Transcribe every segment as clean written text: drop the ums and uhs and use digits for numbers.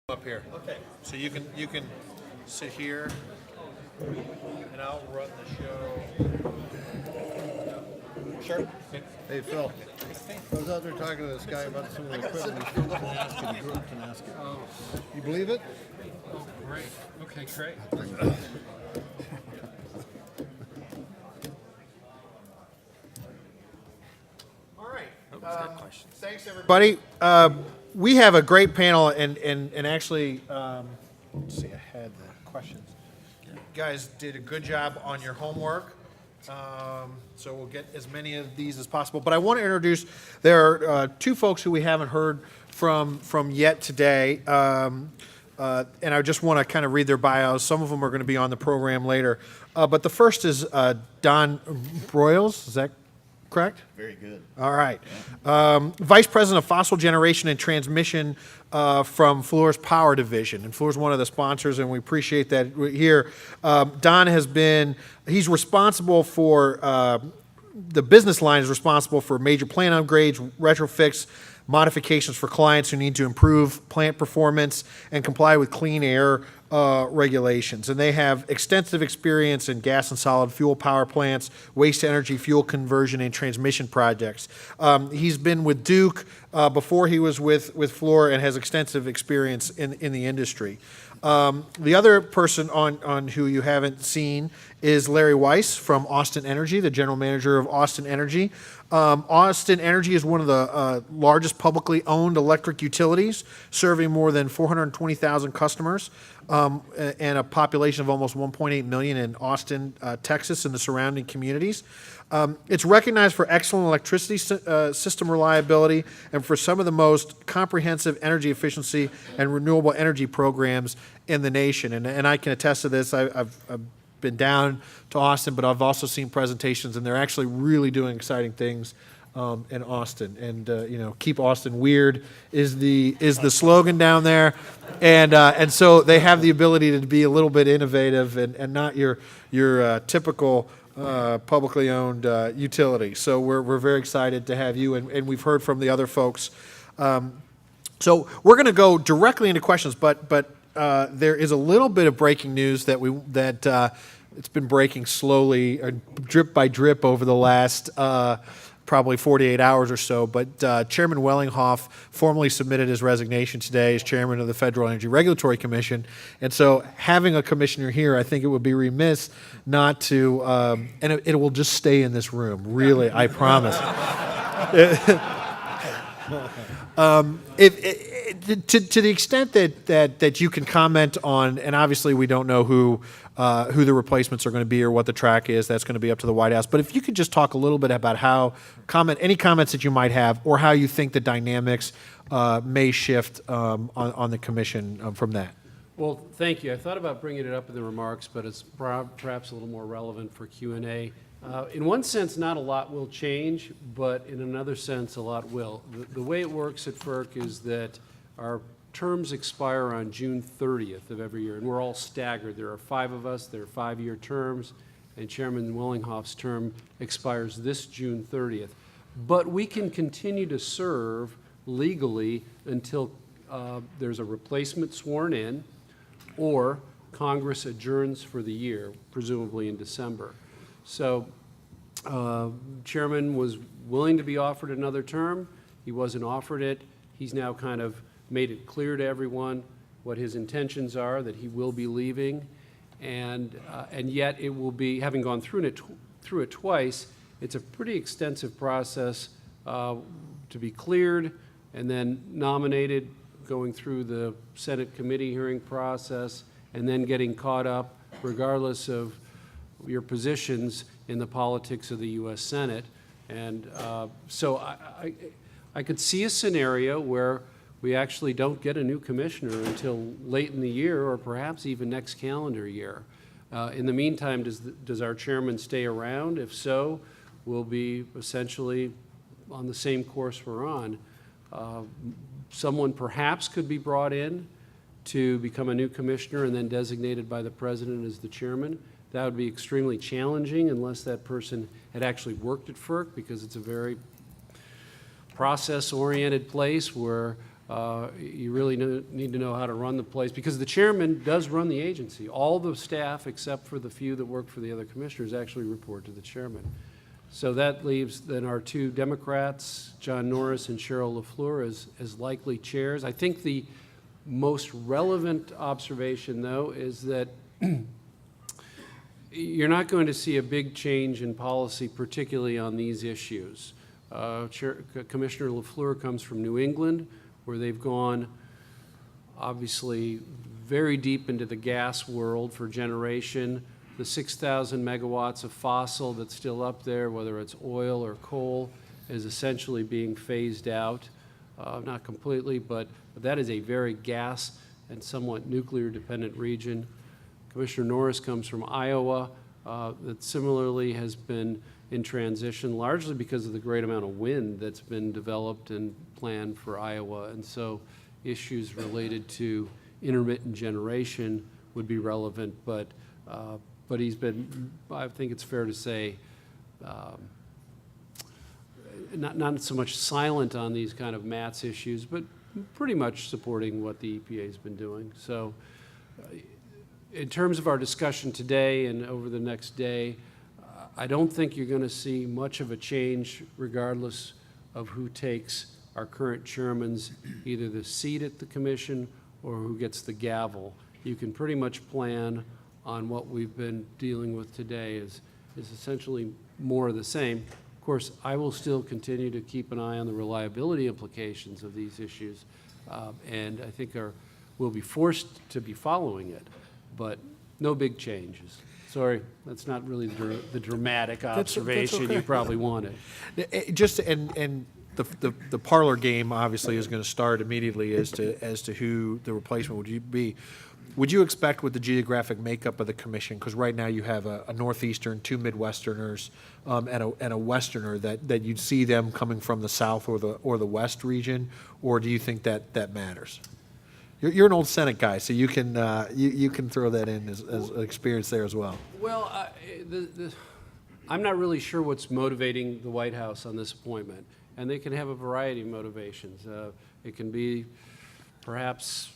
Up here. Okay. So you can sit here, and I'll run the show. Sure. Hey Phil, I was out there talking to this guy about some of the equipment. He showed up and asked it. He grew up and asked it. Oh. You believe it? Oh, great. Okay, great. All right. Thanks, everybody. We have a great panel, and actually, let's see, I had the questions. You guys did a good job on your homework, so we'll get as many of these as possible. But I want to introduce, there are two folks who we haven't heard from yet today, and I just want to kind of read their bios. Some of them are going to be on the program later. But the first is Don Broyles. Is that correct? Very good. All right. Vice President of Fossil Generation and Transmission from Fluor's Power Division. And Fluor's one of the sponsors, and we appreciate that here. Don has been, he's responsible for, the business line is responsible for major plant upgrades, retrofits, modifications for clients who need to improve plant performance and comply with clean air regulations. And they have extensive experience in gas and solid fuel power plants, waste energy fuel conversion, and transmission projects. He's been with Duke before he was with Fluor and has extensive experience in the industry. The other person on who you haven't seen is Larry Weis from Austin Energy, the general manager of Austin Energy. Austin Energy is one of the largest publicly owned electric utilities, serving more than 420,000 customers and a population of almost 1.8 million in Austin, Texas, and the surrounding communities. It's recognized for excellent electricity system reliability and for some of the most comprehensive energy efficiency and renewable energy programs in the nation. And I can attest to this. I've been down to Austin, but I've also seen presentations, and they're actually really doing exciting things in Austin. And keep Austin weird is the slogan down there, and so they have the ability to be a little bit innovative and not your typical publicly owned utility. So we're very excited to have you, and we've heard from the other folks. So we're going to go directly into questions, but there is a little bit of breaking news that it's been breaking slowly, drip by drip over the last probably 48 hours or so. But Chairman Wellinghoff formally submitted his resignation today as chairman of the Federal Energy Regulatory Commission. And so having a commissioner here, I think it would be remiss not to, and it will just stay in this room, really, I promise. To the extent that you can comment on, and obviously we don't know who the replacements are going to be or what the track is, that's going to be up to the White House. But if you could just talk a little bit about any comments that you might have, or how you think the dynamics may shift on the commission from that. Well, thank you. I thought about bringing it up in the remarks, but it's perhaps a little more relevant for Q&A. In one sense, not a lot will change, but in another sense, a lot will. The way it works at FERC is that our terms expire on June 30th of every year, and we're all staggered. There are 5 of us, there are 5-year terms, and Chairman Wellinghoff's term expires this June 30th. But we can continue to serve legally until there's a replacement sworn in, or Congress adjourns for the year, presumably in December. So Chairman was willing to be offered another term. He wasn't offered it. He's now kind of made it clear to everyone what his intentions are, that he will be leaving. And yet it will be, having gone through it twice, it's a pretty extensive process to be cleared and then nominated, going through the Senate committee hearing process, and then getting caught up, regardless of your positions, in the politics of the U.S. Senate. And so I could see a scenario where we actually don't get a new commissioner until late in the year, or perhaps even next calendar year. In the meantime, does our chairman stay around? If so, we'll be essentially on the same course we're on. Someone perhaps could be brought in to become a new commissioner and then designated by the president as the chairman. That would be extremely challenging unless that person had actually worked at FERC, because it's a very process-oriented place where You really need to know how to run the place, because the chairman does run the agency. All the staff, except for the few that work for the other commissioners, actually report to the chairman. So that leaves then our two Democrats, John Norris and Cheryl LaFleur, as likely chairs. I think the most relevant observation, though, is that you're not going to see a big change in policy, particularly on these issues. Commissioner LaFleur comes from New England, where they've gone obviously very deep into the gas world for generation. The 6,000 megawatts of fossil that's still up there, whether it's oil or coal, is essentially being phased out. Not completely, but that is a very gas and somewhat nuclear dependent region. Commissioner Norris comes from Iowa, that similarly has been in transition, largely because of the great amount of wind that's been developed and planned for Iowa. And so issues related to intermittent generation would be relevant, but he's been, I think it's fair to say, not so much silent on these kind of MATS issues, but pretty much supporting what the EPA has been doing. So in terms of our discussion today and over the next day, I don't think you're going to see much of a change regardless of who takes our current chairman's either the seat at the commission or who gets the gavel. You can pretty much plan on what we've been dealing with today is essentially more of the same. Of course, I will still continue to keep an eye on the reliability implications of these issues, and I think we'll be forced to be following it, but no big changes. Sorry, that's not really the dramatic observation okay. you probably wanted. Just and the parlor game obviously is going to start immediately as to who the replacement would be. Would you expect with the geographic makeup of the commission, because right now you have a northeastern, two Midwesterners, and a Westerner, that you'd see them coming from the South or the West region, or do you think that matters? You're an old Senate guy, so you can throw that in as an experience there as well. Well, I'm not really sure what's motivating the White House on this appointment, and they can have a variety of motivations. It can be perhaps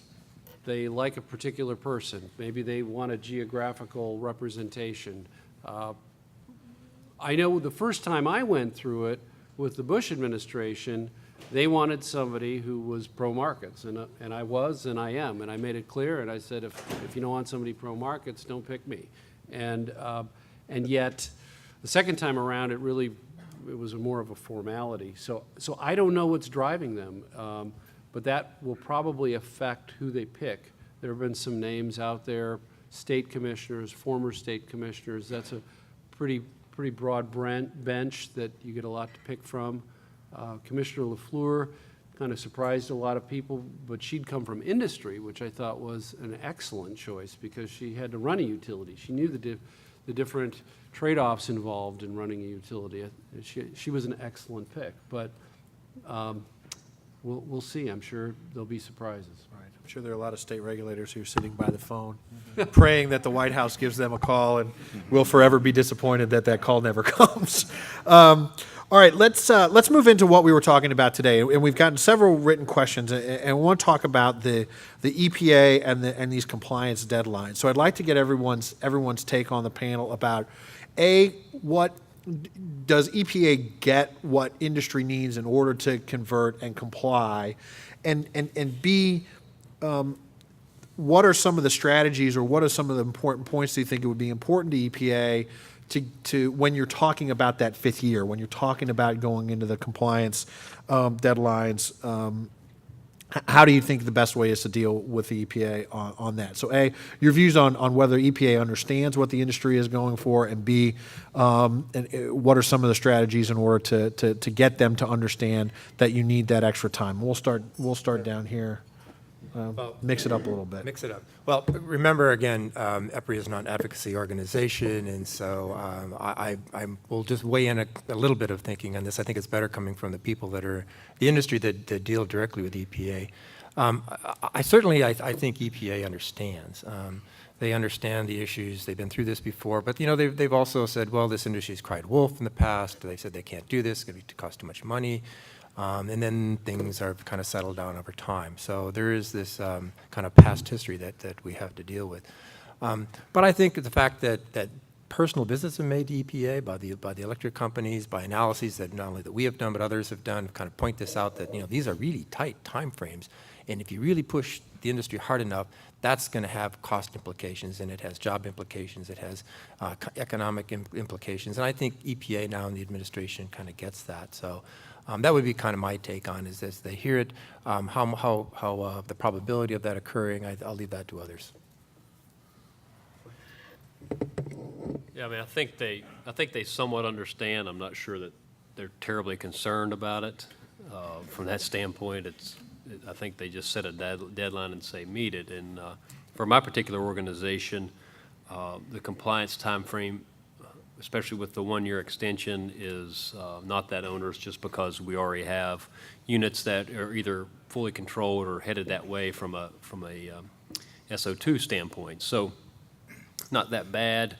they like a particular person. Maybe they want a geographical representation. I know the first time I went through it with the Bush administration, they wanted somebody who was pro-markets, and I was, and I am, and I made it clear, and I said, if you don't want somebody pro-markets, don't pick me. And yet, the second time around, it was more of a formality. So I don't know what's driving them, but that will probably affect who they pick. There have been some names out there, state commissioners, former state commissioners. That's a pretty broad bench that you get a lot to pick from. Commissioner LaFleur kind of surprised a lot of people, but she'd come from industry, which I thought was an excellent choice because she had to run a utility. She knew the different trade-offs involved in running a utility. She was an excellent pick, but we'll see. I'm sure there'll be surprises. Right. I'm sure there are a lot of state regulators who are sitting by the phone praying that the White House gives them a call, and will forever be disappointed that call never comes. All right, let's move into what we were talking about today, and we've gotten several written questions, and we want to talk about the EPA and these compliance deadlines. So I'd like to get everyone's take on the panel about what does EPA get what industry needs in order to convert and comply, and B, what are some of the strategies or what are some of the important points do you think it would be important to EPA to when you're talking about that fifth year, when you're talking about going into the compliance deadlines, how do you think the best way is to deal with the EPA on that? So A, your views on whether EPA understands what the industry is going for, and B, what are some of the strategies in order to get them to understand that you need that extra time? We'll start down here. Mix it up a little bit. Mix it up. Well, remember again, EPRI is not an advocacy organization, and so I will just weigh in a little bit of thinking on this. I think it's better coming from the people that are the industry that deal directly with EPA. I think EPA understands. They understand the issues. They've been through this before, but they've also said, well, this industry's cried wolf in the past. They said they can't do this. It's going to cost too much money. And then things are kind of settled down over time. So there is this kind of past history that we have to deal with. But I think the fact that personal visits have made to EPA by the electric companies, by analyses that not only that we have done but others have done, kind of point this out that these are really tight time frames, and if you really push the industry hard enough, that's going to have cost implications, and it has job implications, it has economic implications, and I think EPA now in the administration kind of gets that. So that would be kind of my take on is as they hear it, how the probability of that occurring. I'll leave that to others. Yeah, I mean, I think they somewhat understand. I'm not sure that they're terribly concerned about it. From that standpoint, I think they just set a deadline and say meet it. And for my particular organization, the compliance time frame, especially with the 1-year extension, is not that onerous just because we already have units that are either fully controlled or headed that way from a SO2 standpoint. So not that bad.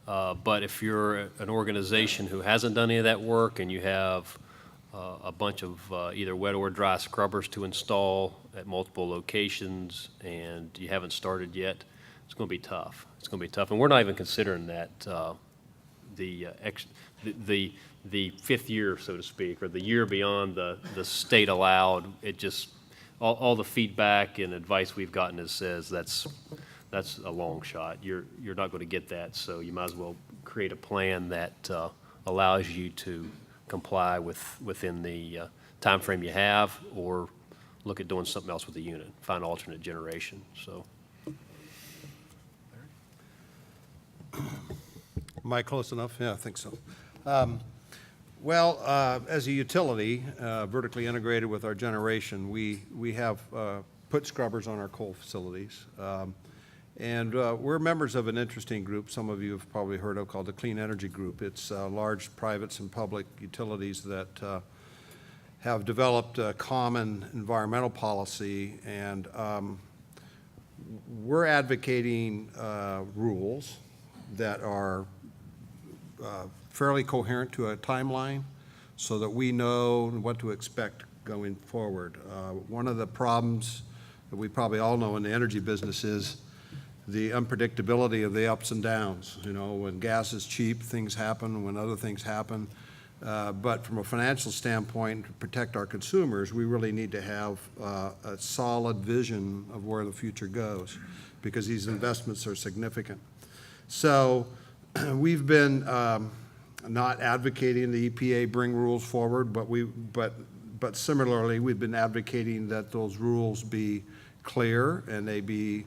But if you're an organization who hasn't done any of that work and you have a bunch of either wet or dry scrubbers to install at multiple locations and you haven't started yet, it's going to be tough. It's going to be tough. And we're not even considering that the 5th year, so to speak, or the year beyond the state allowed. It just, all the feedback and advice we've gotten says that's a long shot. You're not going to get that, so you might as well create a plan that allows you to comply within the time frame you have, or look at doing something else with the unit, find alternate generation. So, Am I close enough? Yeah, I think so. As a utility, vertically integrated with our generation, we have put scrubbers on our coal facilities. And we're members of an interesting group some of you have probably heard of called the Clean Energy Group. It's large privates and public utilities that have developed a common environmental policy, and we're advocating rules that are fairly coherent to a timeline so that we know what to expect going forward. One of the problems that we probably all know in the energy business is the unpredictability of the ups and downs. When gas is cheap, things happen. When other things happen. But from a financial standpoint, to protect our consumers, we really need to have a solid vision of where the future goes, because these investments are significant. So we've been not advocating the EPA bring rules forward, but similarly, we've been advocating that those rules be clear and they be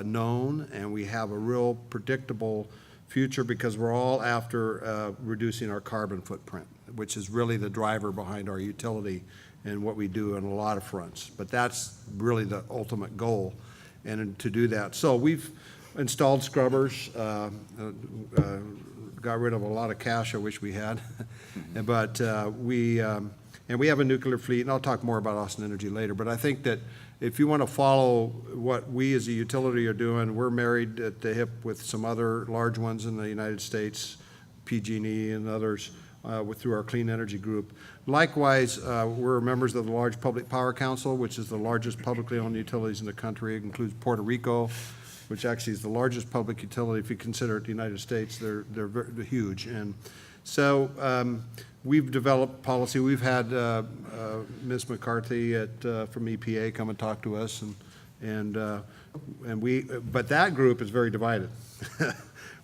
known, and we have a real predictable future, because we're all after reducing our carbon footprint, which is really the driver behind our utility and what we do on a lot of fronts. But that's really the ultimate goal, and to do that. So we've installed scrubbers, got rid of a lot of cash I wish we had, but we have a nuclear fleet, and I'll talk more about Austin Energy later, but I think that if you want to follow what we as a utility are doing, we're married at the hip with some other large ones in the United States, PG&E and others, through our Clean Energy Group. Likewise, we're members of the Large Public Power Council, which is the largest publicly owned utilities in the country. It includes Puerto Rico, which actually is the largest public utility if you consider it the United States. They're huge. And so we've developed policy. We've had Ms. McCarthy from EPA come and talk to us, but that group is very divided.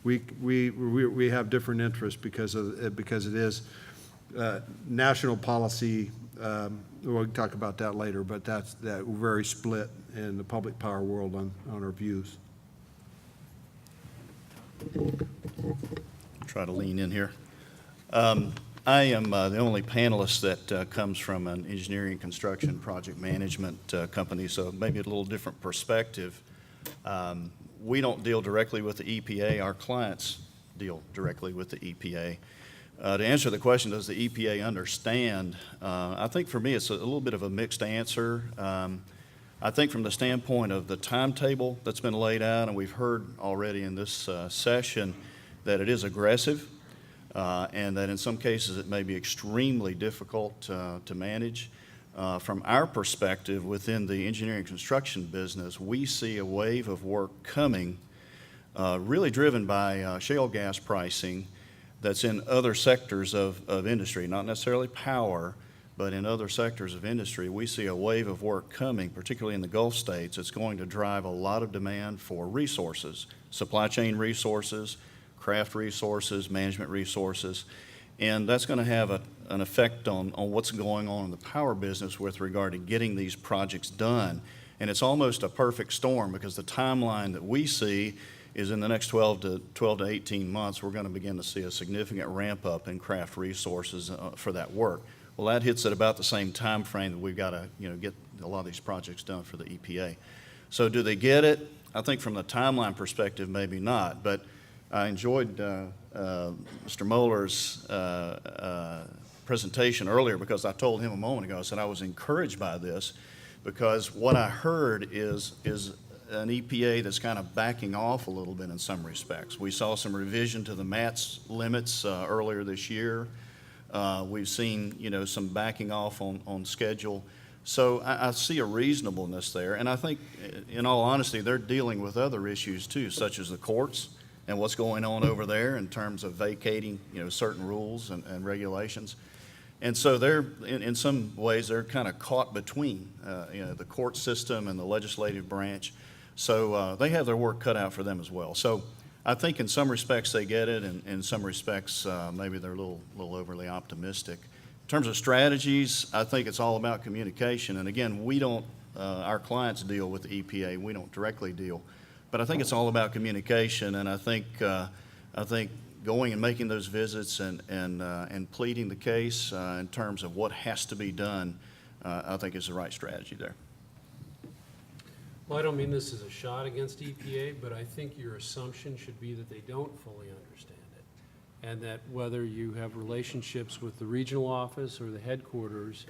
we have different interests because it is national policy. We'll talk about that later, but that we're very split in the public power world on our views. Try to lean in here. I am the only panelist that comes from an engineering, construction, project management company, so maybe a little different perspective. We don't deal directly with the EPA. Our clients deal directly with the EPA. To answer the question, does the EPA understand? I think for me it's a little bit of a mixed answer. I think from the standpoint of the timetable that's been laid out, and we've heard already in this session that it is aggressive. and that in some cases it may be extremely difficult to manage. From our perspective within the engineering construction business, we see a wave of work coming, really driven by shale gas pricing that's in other sectors of industry, not necessarily power, but in other sectors of industry. We see a wave of work coming, particularly in the Gulf states. It's going to drive a lot of demand for resources, supply chain resources, craft resources, management resources, and that's going to have an effect on what's going on in the power business with regard to getting these projects done. And it's almost a perfect storm because the timeline that we see is in the next 12 to 18 months, we're going to begin to see a significant ramp up in craft resources for that work. Well, that hits at about the same time frame that we've got to get a lot of these projects done for the EPA. So do they get it? I think from the timeline perspective, maybe not, but I enjoyed Mr. Moeller's presentation earlier because I told him a moment ago, I said I was encouraged by this because what I heard is an EPA that's kind of backing off a little bit in some respects. We saw some revision to the MATS limits earlier this year. We've seen, some backing off on schedule. So I see a reasonableness there. And I think, in all honesty, they're dealing with other issues too, such as the courts and what's going on over there in terms of vacating, certain rules and regulations. And so they're, in some ways, they're kind of caught between, the court system and the legislative branch. So they have their work cut out for them as well. So I think in some respects they get it, and in some respects maybe they're a little overly optimistic. In terms of strategies, I think it's all about communication. And again, we don't, our clients deal with the EPA. We don't directly deal. But I think it's all about communication, and I think going and making those visits and pleading the case in terms of what has to be done, I think is the right strategy there. Well, I don't mean this as a shot against EPA, but I think your assumption should be that they don't fully understand it, and that whether you have relationships with the regional office or the headquarters,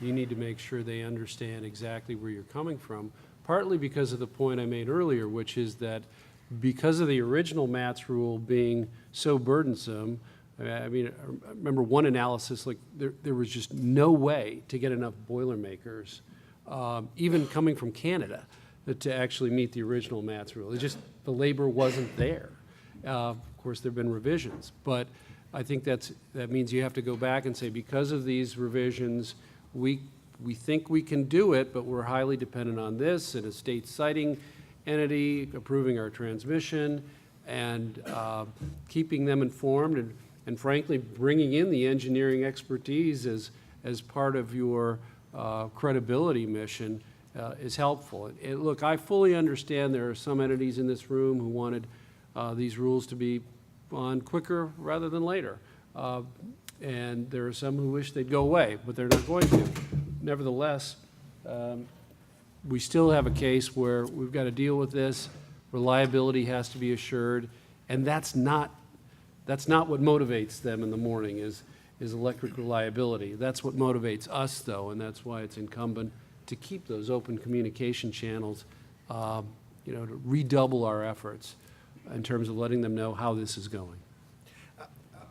you need to make sure they understand exactly where you're coming from, partly because of the point I made earlier, which is that because of the original MATS rule being so burdensome, I mean, I remember one analysis, like there was just no way to get enough Boilermakers, even coming from Canada, to actually meet the original MATS rule. It just, the labor wasn't there. Of course, there have been revisions, but I think that means you have to go back and say, because of these revisions, we think we can do it, but we're highly dependent on this, and a state siting entity approving our transmission, and keeping them informed, and frankly, bringing in the engineering expertise as part of your credibility mission is helpful. Look, I fully understand there are some entities in this room who wanted these rules to be on quicker rather than later. And there are some who wish they'd go away, but they're not going to. Nevertheless, we still have a case where we've got to deal with this. Reliability has to be assured, and that's not what motivates them in the morning is electric reliability. That's what motivates us, though, and that's why it's incumbent to keep those open communication channels, to redouble our efforts in terms of letting them know how this is going.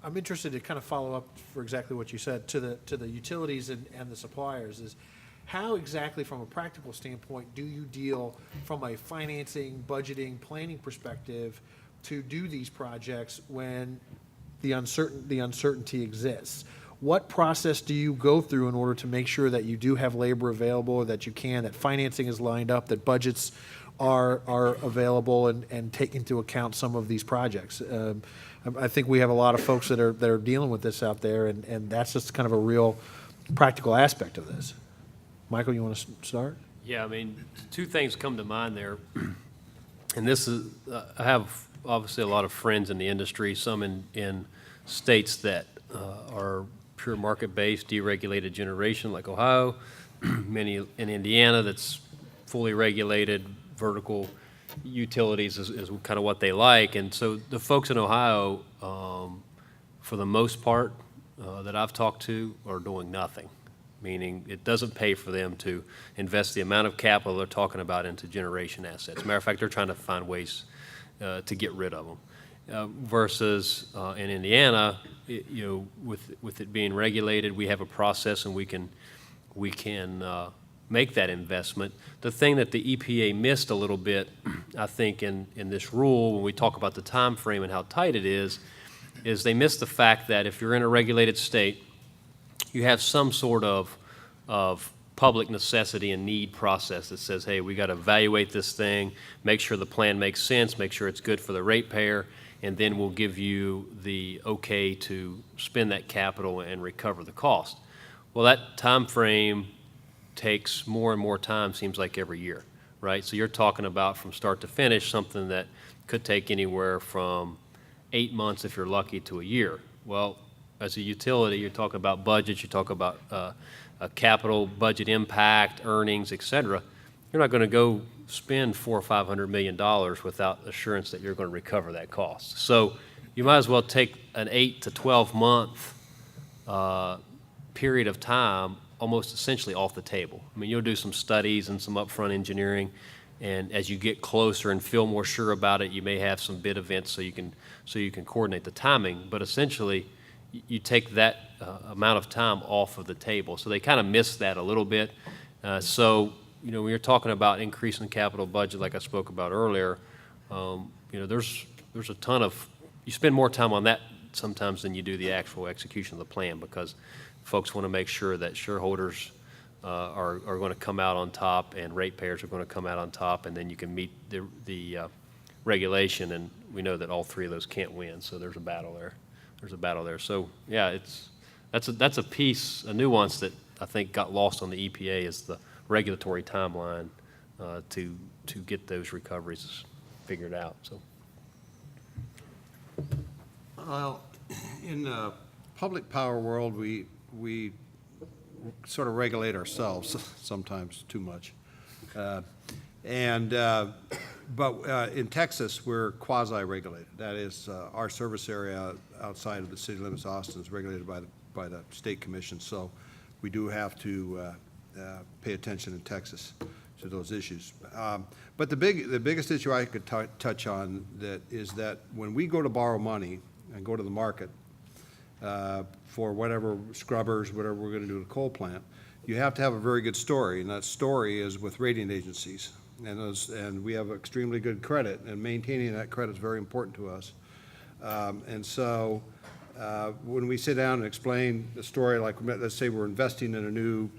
I'm interested to kind of follow up for exactly what you said to the utilities and the suppliers is how exactly from a practical standpoint do you deal from a financing, budgeting, planning perspective to do these projects when the uncertainty exists? What process do you go through in order to make sure that you do have labor available, that that financing is lined up, that budgets are available and take into account some of these projects? I think we have a lot of folks that are dealing with this out there, and that's just kind of a real practical aspect of this. Michael, you want to start? Yeah, I mean, two things come to mind there. And this is, I have obviously a lot of friends in the industry, some in states that are pure market-based, deregulated generation like Ohio, many in Indiana that's fully regulated, vertical utilities is kind of what they like. And so the folks in Ohio, for the most part, that I've talked to are doing nothing, meaning it doesn't pay for them to invest the amount of capital they're talking about into generation assets. Matter of fact, they're trying to find ways to get rid of them. versus in Indiana, with it being regulated, we have a process and we can make that investment. The thing that the EPA missed a little bit, I think, in this rule, when we talk about the time frame and how tight it is they missed the fact that if you're in a regulated state, you have some sort of public necessity and need process that says, hey, we got to evaluate this thing, make sure the plan makes sense, make sure it's good for the ratepayer, and then we'll give you the okay to spend that capital and recover the cost. Well, that time frame takes more and more time, seems like every year, right? So you're talking about from start to finish something that could take anywhere from 8 months, if you're lucky, to a year. Well, as a utility, you're talking about budgets, you talk about a capital budget impact, earnings, et cetera. You're not going to go spend $400 or $500 million without assurance that you're going to recover that cost. So you might as well take an 8 to 12 month period of time almost essentially off the table. I mean, you'll do some studies and some upfront engineering, and as you get closer and feel more sure about it, you may have some bid events so you can coordinate the timing. But essentially, you take that amount of time off of the table. So they kind of miss that a little bit. So when you're talking about increasing the capital budget, like I spoke about earlier, there's a ton of, you spend more time on that sometimes than you do the actual execution of the plan, because folks want to make sure that shareholders are going to come out on top and ratepayers are going to come out on top, and then you can meet the regulation, and we know that all three of those can't win, so there's a battle there. So yeah, that's a piece, a nuance that I think got lost on the EPA is the regulatory timeline to get those recoveries figured out. So. Well, in the public power world, we sort of regulate ourselves sometimes too much. But in Texas, we're quasi-regulated. That is, our service area outside of the city limits of Austin is regulated by the state commission. So we do have to pay attention in Texas to those issues. But the biggest issue I could touch on is that when we go to borrow money and go to the market for whatever scrubbers, whatever we're going to do at a coal plant, you have to have a very good story, and that story is with rating agencies. And we have extremely good credit, and maintaining that credit is very important to us. So when we sit down and explain the story, like let's say we're investing in a new,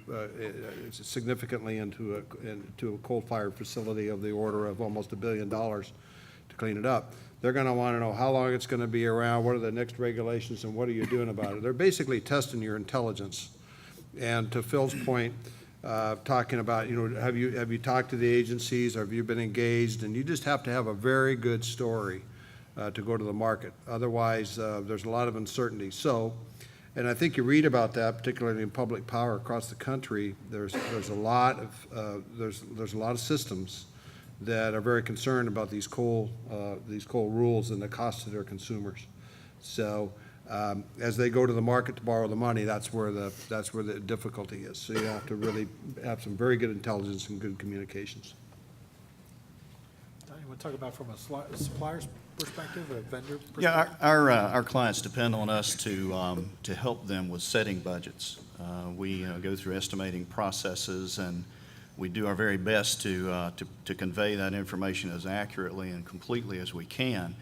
significantly into a coal-fired facility of the order of almost $1 billion to clean it up, they're going to want to know how long it's going to be around, what are the next regulations, and what are you doing about it. They're basically testing your intelligence. And to Phil's point, talking about, have you talked to the agencies, have you been engaged, and you just have to have a very good story to go to the market. Otherwise, there's a lot of uncertainty. So, and I think you read about that, particularly in public power across the country. There's a lot of systems that are very concerned about these coal rules and the cost to their consumers. So as they go to the market to borrow the money, that's where the difficulty is. So you have to really have some very good intelligence and good communications. Don, you want to talk about from a supplier's perspective, a vendor perspective? Yeah, our clients depend on us to help them with setting budgets. We go through estimating processes, and we do our very best to convey that information as accurately and completely as we can.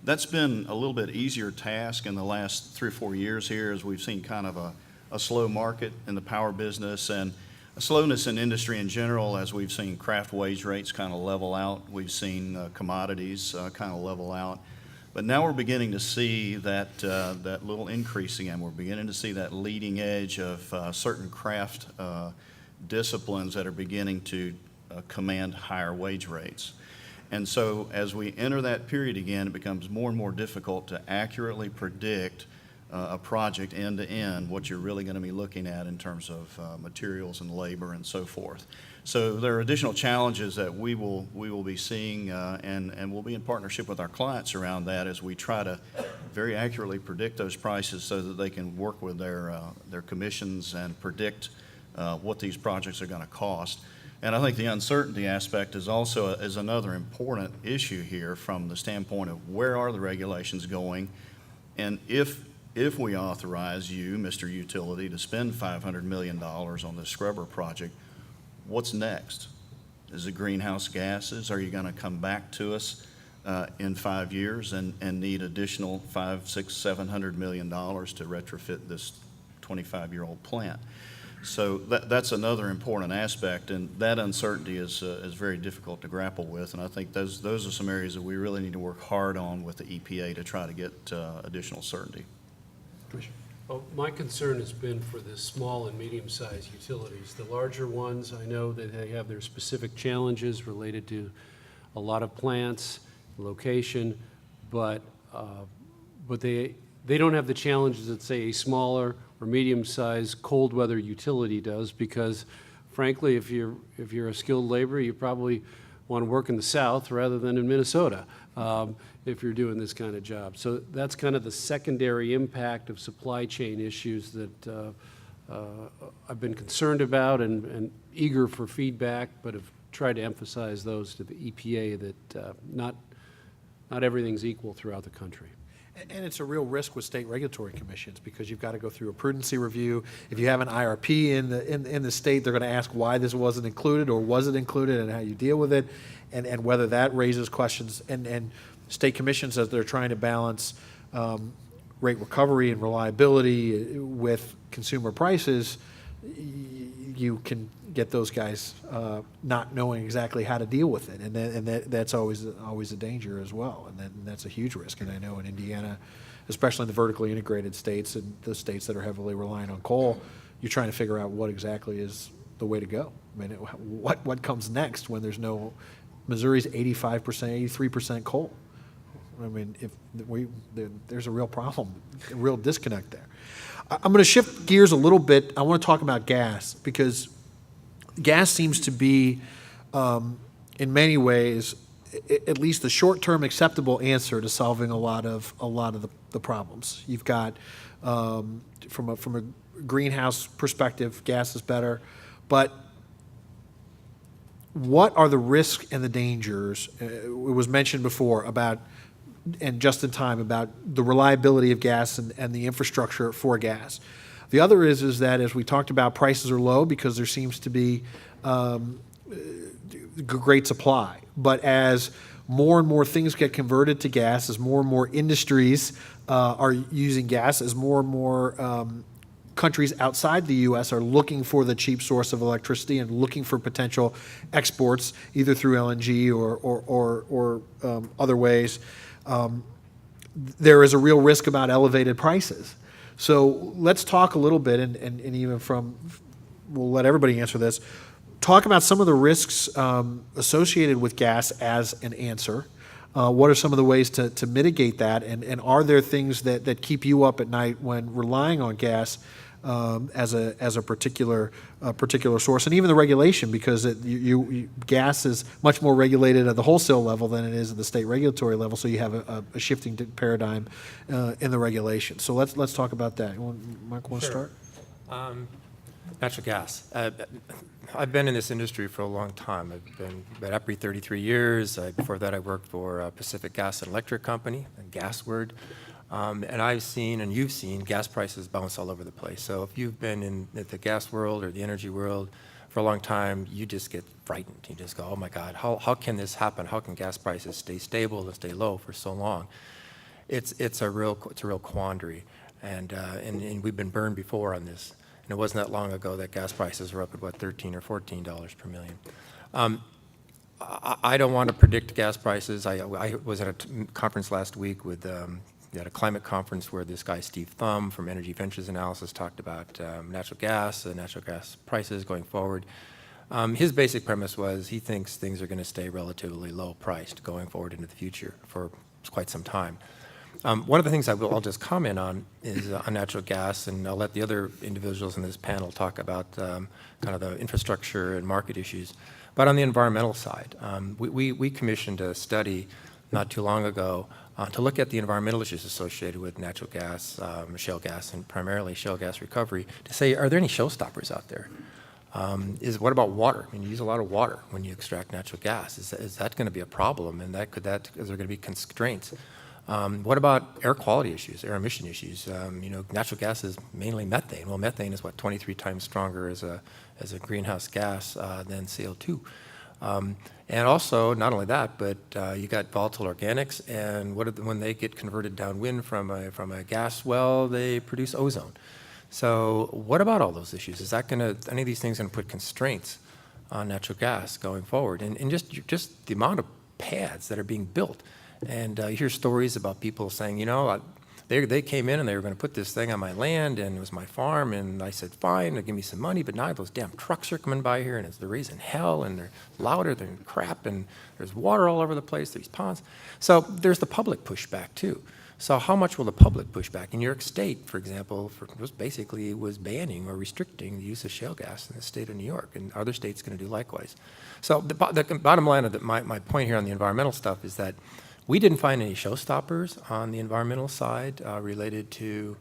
That's been a little bit easier task in the last 3 or 4 years here, as we've seen kind of a slow market in the power business and a slowness in industry in general, as we've seen craft wage rates kind of level out. We've seen commodities kind of level out. But now we're beginning to see that little increase again. We're beginning to see that leading edge of certain craft disciplines that are beginning to command higher wage rates. And so as we enter that period again, it becomes more and more difficult to accurately predict a project end to end, what you're really going to be looking at in terms of materials and labor and so forth. So there are additional challenges that we will be seeing, and we'll be in partnership with our clients around that as we try to very accurately predict those prices so that they can work with their commissions and predict what these projects are going to cost. And I think the uncertainty aspect is also is another important issue here from the standpoint of where are the regulations going, and if we authorize you, Mr. Utility, to spend $500 million on this scrubber project, what's next? Is it greenhouse gases? Are you going to come back to us in 5 years and need additional $500, $600, $700 million to retrofit this 25-year-old plant? So that's another important aspect, and that uncertainty is very difficult to grapple with, and I think those are some areas that we really need to work hard on with the EPA to try to get additional certainty. Well, my concern has been for the small and medium-sized utilities. The larger ones, I know that they have their specific challenges related to a lot of plants, location, but they don't have the challenges that, say, a smaller or medium-sized cold weather utility does, because frankly, if you're a skilled laborer, you probably want to work in the South rather than in Minnesota if you're doing this kind of job. So that's kind of the secondary impact of supply chain issues that I've been concerned about and eager for feedback, but have tried to emphasize those to the EPA that not everything's equal throughout the country. And it's a real risk with state regulatory commissions, because you've got to go through a prudency review. If you have an IRP in the state, they're going to ask why this wasn't included, or was it included, and how you deal with it, and whether that raises questions. And state commissions, as they're trying to balance rate recovery and reliability with consumer prices, you can get those guys not knowing exactly how to deal with it, and that's always a danger as well, and that's a huge risk. And I know in Indiana, especially in the vertically integrated states and the states that are heavily reliant on coal, you're trying to figure out what exactly is the way to go. I mean, what comes next when there's no, Missouri's 85%, 83% coal. I mean, there's a real problem, a real disconnect there. I'm going to shift gears a little bit. I want to talk about gas, because gas seems to be, in many ways, at least the short-term acceptable answer to solving a lot of the problems. You've got, from a greenhouse perspective, gas is better, but what are the risks and the dangers? It was mentioned before about, and just in time, about the reliability of gas and the infrastructure for gas. The other is that, as we talked about, prices are low because there seems to be great supply. But as more and more things get converted to gas, as more and more industries are using gas, as more and more countries outside the U.S. are looking for the cheap source of electricity and looking for potential exports, either through LNG or other ways, there is a real risk about elevated prices. So let's talk a little bit, and even we'll let everybody answer this, talk about some of the risks associated with gas as an answer. What are some of the ways to mitigate that, and are there things that keep you up at night when relying on gas as a particular source, and even the regulation, because gas is much more regulated at the wholesale level than it is at the state regulatory level. So you have a shifting paradigm in the regulation. So let's talk about that. Mark, want to start? Natural gas. I've been in this industry for a long time. I've been at EPRI 33 years. Before that, I worked for Pacific Gas and Electric Company, a gas word. And I've seen, and you've seen, gas prices bounce all over the place. So if you've been in the gas world or the energy world for a long time, you just get frightened. You just go, oh my God, how can this happen? How can gas prices stay stable and stay low for so long? It's a real quandary, and we've been burned before on this. And it wasn't that long ago that gas prices were up at, what, $13 or $14 per million. I don't want to predict gas prices. I was at a conference last week with at a climate conference where this guy Steve Thumb from Energy Ventures Analysis talked about natural gas prices going forward. His basic premise was he thinks things are going to stay relatively low priced going forward into the future for quite some time. One of the things I'll just comment on is on natural gas, and I'll let the other individuals in this panel talk about kind of the infrastructure and market issues. But on the environmental side, we commissioned a study not too long ago to look at the environmental issues associated with natural gas, shale gas, and primarily shale gas recovery, to say, are there any showstoppers out there? is what about water? I mean, you use a lot of water when you extract natural gas. Is that going to be a problem? And is there going to be constraints? What about air quality issues, air emission issues? Natural gas is mainly methane. Well, methane is 23 times stronger as a greenhouse gas than CO2. And also, not only that, but you got volatile organics, and when they get converted downwind from a gas well, they produce ozone. So what about all those issues? Is that any of these things going to put constraints on natural gas going forward? And just the amount of pads that are being built. And you hear stories about people saying, they came in and they were going to put this thing on my land, and it was my farm, and I said, fine, they'll give me some money, but now those damn trucks are coming by here, and they're raising hell, and they're louder than crap, and there's water all over the place, there's ponds. So there's the public pushback, too. So how much will the public push back? In New York State, for example, was banning or restricting the use of shale gas in the state of New York, and other states going to do likewise. So the bottom line of my point here on the environmental stuff is that we didn't find any showstoppers on the environmental side related to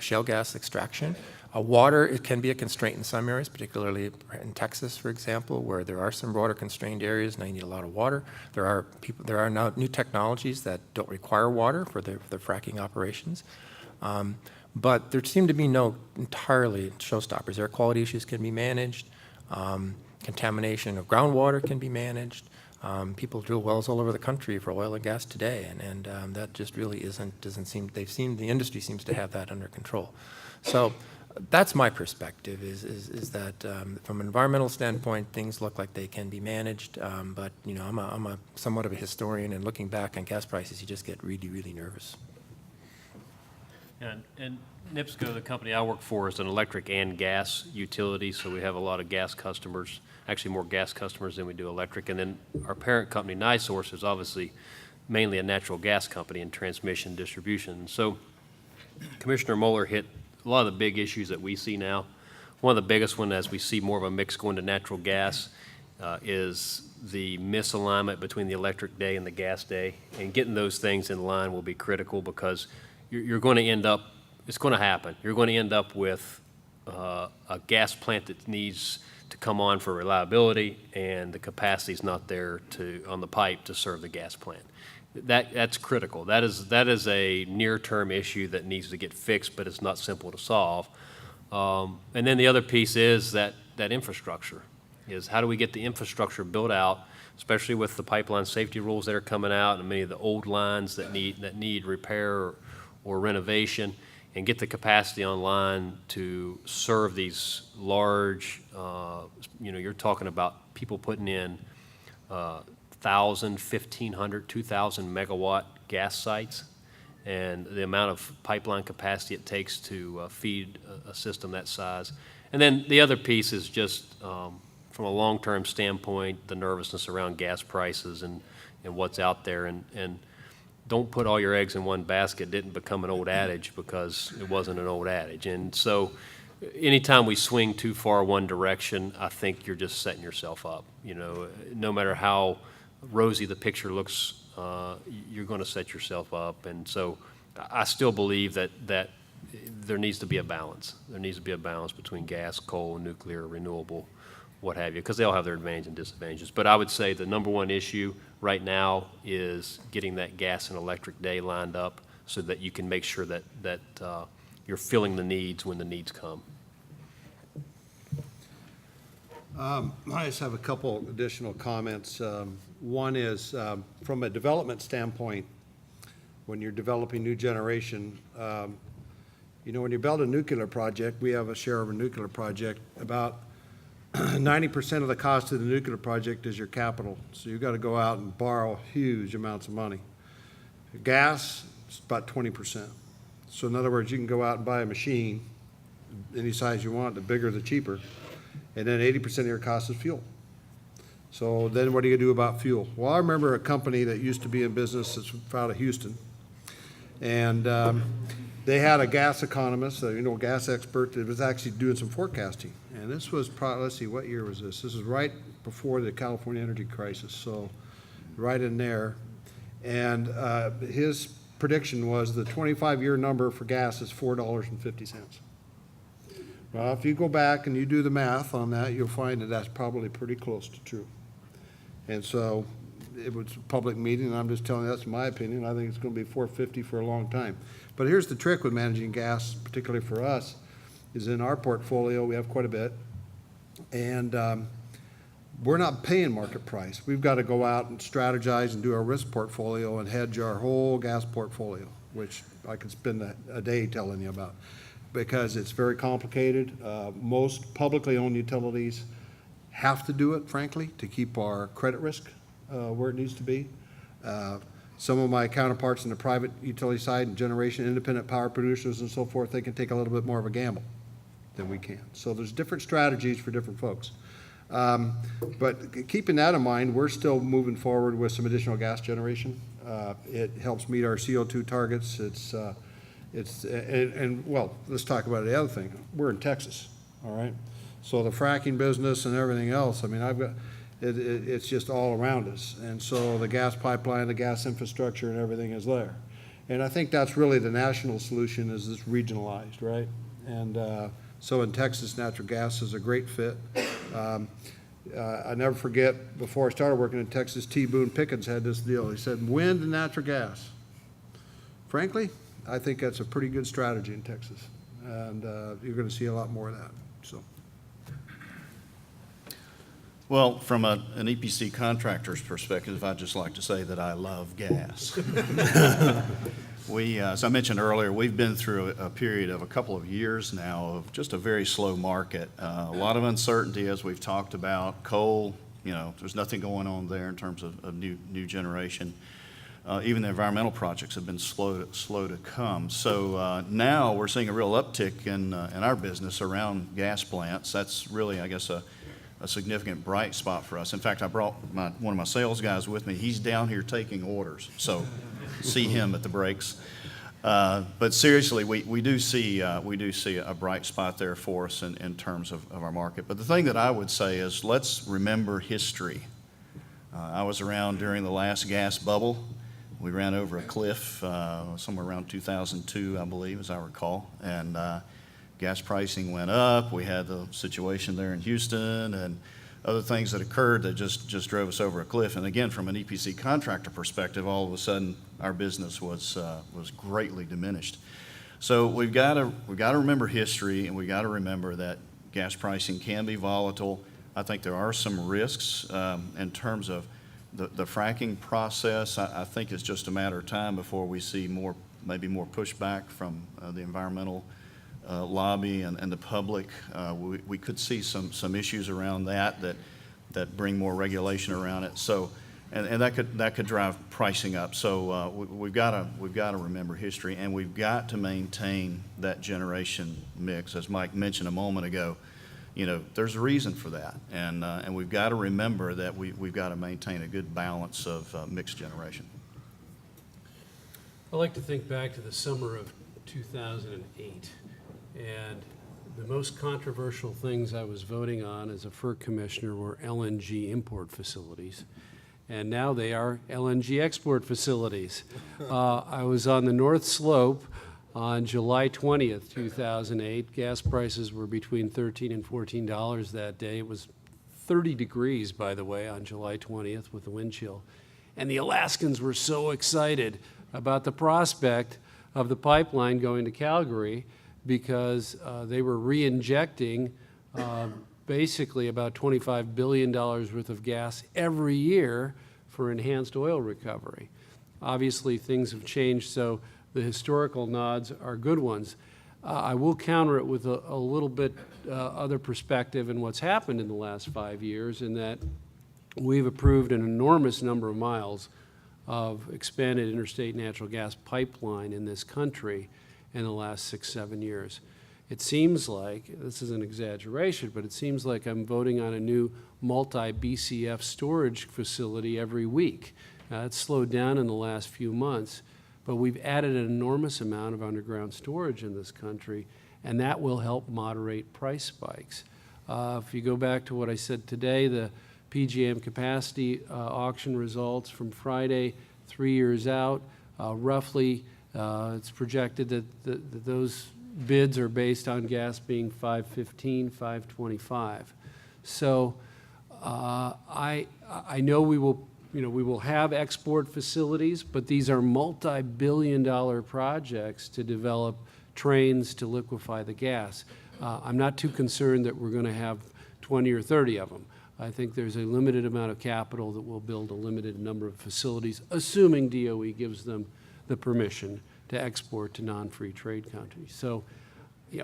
shale gas extraction. Water, it can be a constraint in some areas, particularly in Texas, for example, where there are some water-constrained areas. Now you need a lot of water. There are now new technologies that don't require water for the fracking operations. But there seem to be no entirely showstoppers. Air quality issues can be managed. Contamination of groundwater can be managed. People drill wells all over the country for oil and gas today, and that just really the industry seems to have that under control. So that's my perspective, is that from an environmental standpoint, things look like they can be managed, but I'm a somewhat of a historian, and looking back on gas prices, you just get really, really nervous. And NIPSCO, the company I work for, is an electric and gas utility, so we have a lot of gas customers, actually more gas customers than we do electric. And then our parent company, NiSource, is obviously mainly a natural gas company in transmission distribution. So Commissioner Moeller hit a lot of the big issues that we see now. One of the biggest ones, as we see more of a mix going to natural gas, is the misalignment between the electric day and the gas day. And getting those things in line will be critical, because you're going to end up, it's going to happen. You're going to end up with a gas plant that needs to come on for reliability, and the capacity is not there on the pipe to serve the gas plant. That's critical. That is a near-term issue that needs to get fixed, but it's not simple to solve. And then the other piece is that infrastructure. Is how do we get the infrastructure built out, especially with the pipeline safety rules that are coming out, and many of the old lines that need repair or renovation, and get the capacity online to serve these large, you're talking about people putting in 1,000, 1,500, 2,000 megawatt gas sites, and the amount of pipeline capacity it takes to feed a system that size. And then the other piece is just from a long-term standpoint, the nervousness around gas prices and what's out there. And don't put all your eggs in one basket didn't become an old adage because it wasn't an old adage. And so anytime we swing too far one direction, I think you're just setting yourself up. No matter how rosy the picture looks, you're going to set yourself up. And so I still believe that there needs to be a balance. There needs to be a balance between gas, coal, nuclear, renewable, what have you, because they all have their advantages and disadvantages. But I would say the number one issue right now is getting that gas and electric day lined up so that you can make sure that you're filling the needs when the needs come. I just have a couple additional comments. One is, from a development standpoint, when you're developing new generation, when you build a nuclear project, we have a share of a nuclear project, about 90% of the cost of the nuclear project is your capital. So you've got to go out and borrow huge amounts of money. Gas is about 20%. So in other words, you can go out and buy a machine, any size you want, the bigger the cheaper, and then 80% of your cost is fuel. So then what do you do about fuel? Well, I remember a company that used to be in business that's out of Houston, and they had a gas economist, a gas expert that was actually doing some forecasting. And this was probably, let's see, what year was this? This is right before the California energy crisis, so right in there. And his prediction was the 25-year number for gas is $4.50. Well, if you go back and you do the math on that, you'll find that that's probably pretty close to true. And so it was a public meeting, and I'm just telling you, that's my opinion. I think it's going to be $4.50 for a long time. But here's the trick with managing gas, particularly for us, is in our portfolio, we have quite a bit. And we're not paying market price. We've got to go out and strategize and do our risk portfolio and hedge our whole gas portfolio, which I could spend a day telling you about, because it's very complicated. Most publicly owned utilities have to do it, frankly, to keep our credit risk where it needs to be. Some of my counterparts in the private utility side and generation, independent power producers and so forth, they can take a little bit more of a gamble than we can. So there's different strategies for different folks. But keeping that in mind, we're still moving forward with some additional gas generation. It helps meet our CO2 targets. Well, let's talk about the other thing. We're in Texas, all right? So the fracking business and everything else, I mean, it's just all around us. And so the gas pipeline, the gas infrastructure and everything is there. And I think that's really the national solution, is this regionalized, right? And so in Texas, natural gas is a great fit. I never forget, before I started working in Texas, T. Boone Pickens had this deal. He said, wind and natural gas. Frankly, I think that's a pretty good strategy in Texas. And you're going to see a lot more of that, so. Well, from an EPC contractor's perspective, I'd just like to say that I love gas. As I mentioned earlier, we've been through a period of a couple of years now of just a very slow market. A lot of uncertainty, as we've talked about. Coal, there's nothing going on there in terms of new generation. Even the environmental projects have been slow to come. So now we're seeing a real uptick in our business around gas plants. That's really, I guess, a significant bright spot for us. In fact, I brought one of my sales guys with me. He's down here taking orders, so see him at the breaks. But seriously, we do see a bright spot there for us in terms of our market. But the thing that I would say is, let's remember history. I was around during the last gas bubble. We ran over a cliff somewhere around 2002, I believe, as I recall, and gas pricing went up. We had the situation there in Houston and other things that occurred that just drove us over a cliff. And again, from an EPC contractor perspective, all of a sudden our business was greatly diminished. So we've got to remember history, and we've got to remember that gas pricing can be volatile. I think there are some risks in terms of the fracking process. I think it's just a matter of time before we see maybe more pushback from the environmental lobby and the public. We could see some issues around that bring more regulation around it. So, and that could drive pricing up. So we've got to remember history, and we've got to maintain that generation mix. As Mike mentioned a moment ago, there's a reason for that, and we've got to remember that we've got to maintain a good balance of mixed generation. I like to think back to the summer of 2008. And the most controversial things I was voting on as a FERC commissioner were LNG import facilities. And now they are LNG export facilities. I was on the North Slope on July 20th, 2008. Gas prices were between $13 and $14 that day. It was 30 degrees, by the way, on July 20th with the wind chill. And the Alaskans were so excited about the prospect of the pipeline going to Calgary, because they were re-injecting basically about $25 billion worth of gas every year for enhanced oil recovery. Obviously, things have changed, so the historical nods are good ones. I will counter it with a little bit other perspective in what's happened in the last 5 years, in that we've approved an enormous number of miles of expanded interstate natural gas pipeline in this country in the last 6-7 years. It seems like, this is an exaggeration, but it seems like I'm voting on a new multi-BCF storage facility every week. It's slowed down in the last few months, but we've added an enormous amount of underground storage in this country, and that will help moderate price spikes. If you go back to what I said today, the PJM capacity auction results from Friday, 3 years out, roughly it's projected that those bids are based on gas being $5.15, $5.25. So I know we will have export facilities, but these are multi-billion-dollar projects to develop trains to liquefy the gas. I'm not too concerned that we're going to have 20 or 30 of them. I think there's a limited amount of capital that will build a limited number of facilities, assuming DOE gives them the permission to export to non-free trade countries. So,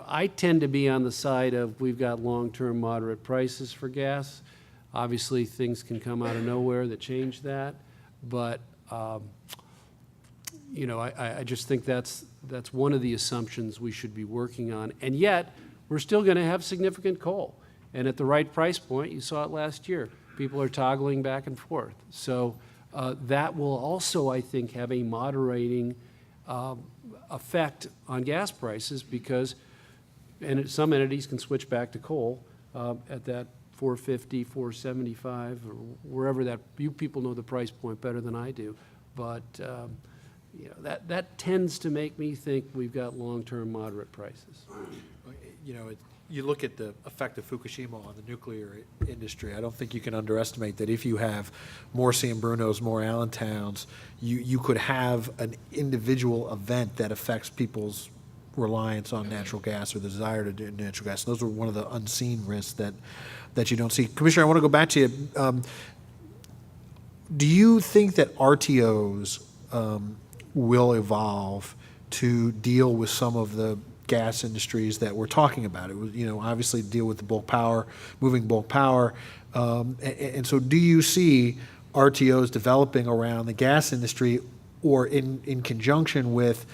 I tend to be on the side of we've got long-term moderate prices for gas. Obviously, things can come out of nowhere that change that, but I just think that's one of the assumptions we should be working on. And yet, we're still going to have significant coal. And at the right price point, you saw it last year, people are toggling back and forth. So that will also, I think, have a moderating effect on gas prices because some entities can switch back to coal at that $4.50, $4.75, or wherever that, you people know the price point better than I do. But that tends to make me think we've got long-term moderate prices. You look at the effect of Fukushima on the nuclear industry. I don't think you can underestimate that if you have more San Brunos, more Allentowns, you could have an individual event that affects people's reliance on natural gas or the desire to do natural gas. Those are one of the unseen risks that you don't see. Commissioner, I want to go back to you. Do you think that RTOs will evolve to deal with some of the gas industries that we're talking about? It was, obviously deal with the bulk power, moving bulk power. And so do you see RTOs developing around the gas industry or in conjunction with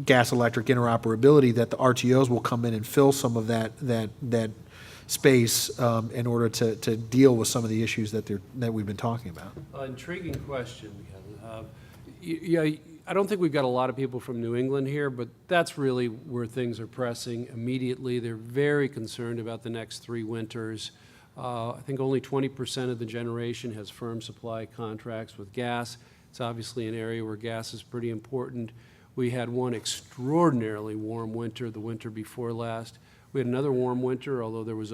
gas electric interoperability that the RTOs will come in and fill some of that space in order to deal with some of the issues that we've been talking about? Intriguing question, Kevin. I don't think we've got a lot of people from New England here, but that's really where things are pressing immediately. They're very concerned about the next 3 winters. I think only 20% of the generation has firm supply contracts with gas. It's obviously an area where gas is pretty important. We had one extraordinarily warm winter, the winter before last. We had another warm winter, although there was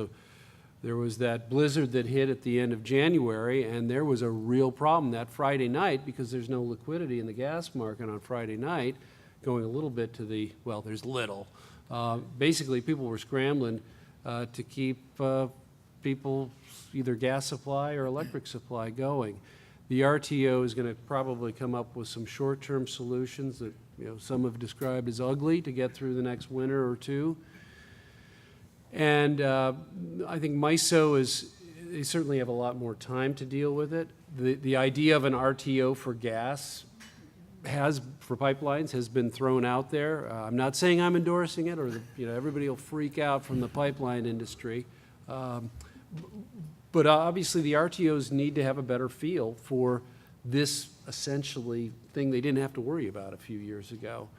that blizzard that hit at the end of January, and there was a real problem that Friday night because there's no liquidity in the gas market on Friday night, going a little bit to the, well, there's little. Basically, people were scrambling to keep people's either gas supply or electric supply going. The RTO is going to probably come up with some short-term solutions that some have described as ugly to get through the next winter or two. And I think MISO they certainly have a lot more time to deal with it. The idea of an RTO for gas for pipelines has been thrown out there. I'm not saying I'm endorsing it or everybody will freak out from the pipeline industry. But obviously the RTOs need to have a better feel for this essentially thing they didn't have to worry about a few years ago.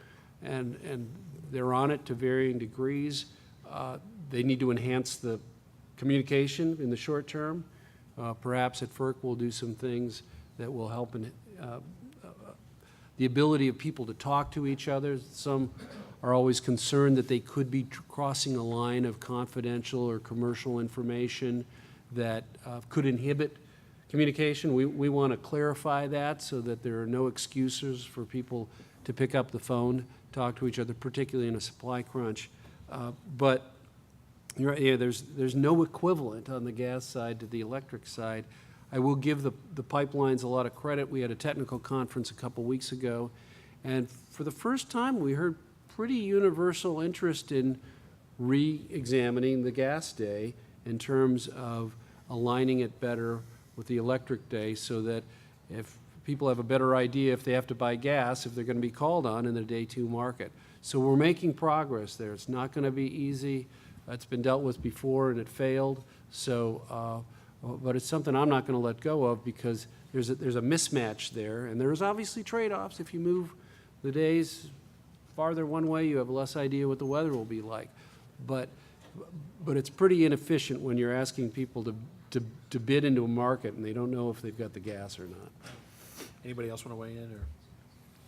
And they're on it to varying degrees. They need to enhance the communication in the short term. Perhaps at FERC we'll do some things that will help in the ability of people to talk to each other. Some are always concerned that they could be crossing a line of confidential or commercial information that could inhibit communication. We want to clarify that so that there are no excuses for people to pick up the phone, talk to each other, particularly in a supply crunch. But you're right, there's no equivalent on the gas side to the electric side. I will give the pipelines a lot of credit. We had a technical conference a couple weeks ago, and for the first time we heard pretty universal interest in re-examining the gas day in terms of aligning it better with the electric day so that if people have a better idea if they have to buy gas, if they're going to be called on in the day 2 market. So we're making progress there. It's not going to be easy. It's been dealt with before and it failed. So, but it's something I'm not going to let go of because there's a mismatch there. And there's obviously trade-offs. If you move the days farther one way, you have less idea what the weather will be like. But it's pretty inefficient when you're asking people to bid into a market and they don't know if they've got the gas or not. Anybody else want to weigh in?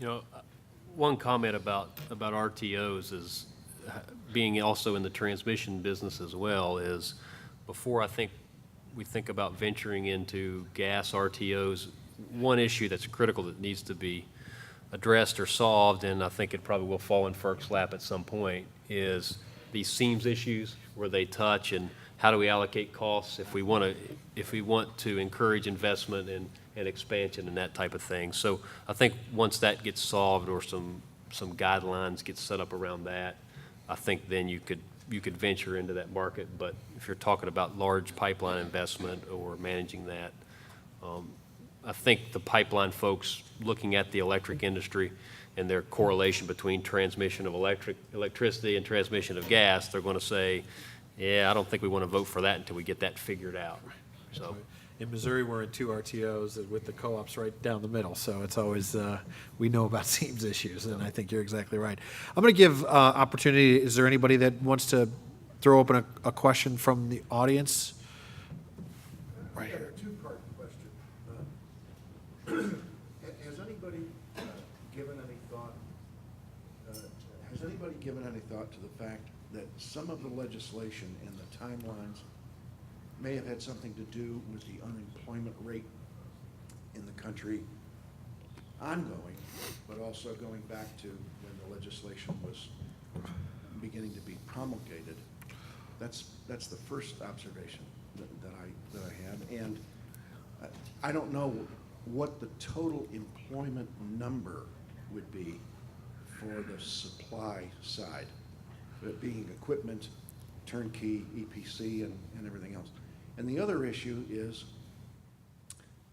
Or? One comment about RTOs is being also in the transmission business as well, is before we think about venturing into gas RTOs, one issue that's critical that needs to be addressed or solved, and I think it probably will fall in FERC's lap at some point, is these seams issues where they touch, and how do we allocate costs if we want to encourage investment and expansion and that type of thing. So I think once that gets solved, or some guidelines get set up around that, I think then you could venture into that market. But if you're talking about large pipeline investment or managing that, I think the pipeline folks looking at the electric industry and their correlation between transmission of electricity and transmission of gas, they're going to say, yeah, I don't think we want to vote for that until we get that figured out. So. In Missouri, we're in 2 RTOs with the co-ops right down the middle, so it's always, we know about seams issues, and I think you're exactly right. I'm going to give opportunity. Is there anybody that wants to throw open a question from the audience? Right here. Two-part question. Has anybody given any thought? Has anybody given any thought to the fact that some of the legislation and the timelines may have had something to do with the unemployment rate in the country ongoing, but also going back to when the legislation was beginning to be promulgated? That's the first observation that I had, and I don't know what the total employment number would be for the supply side, it being equipment, turnkey, EPC, and everything else. And the other issue is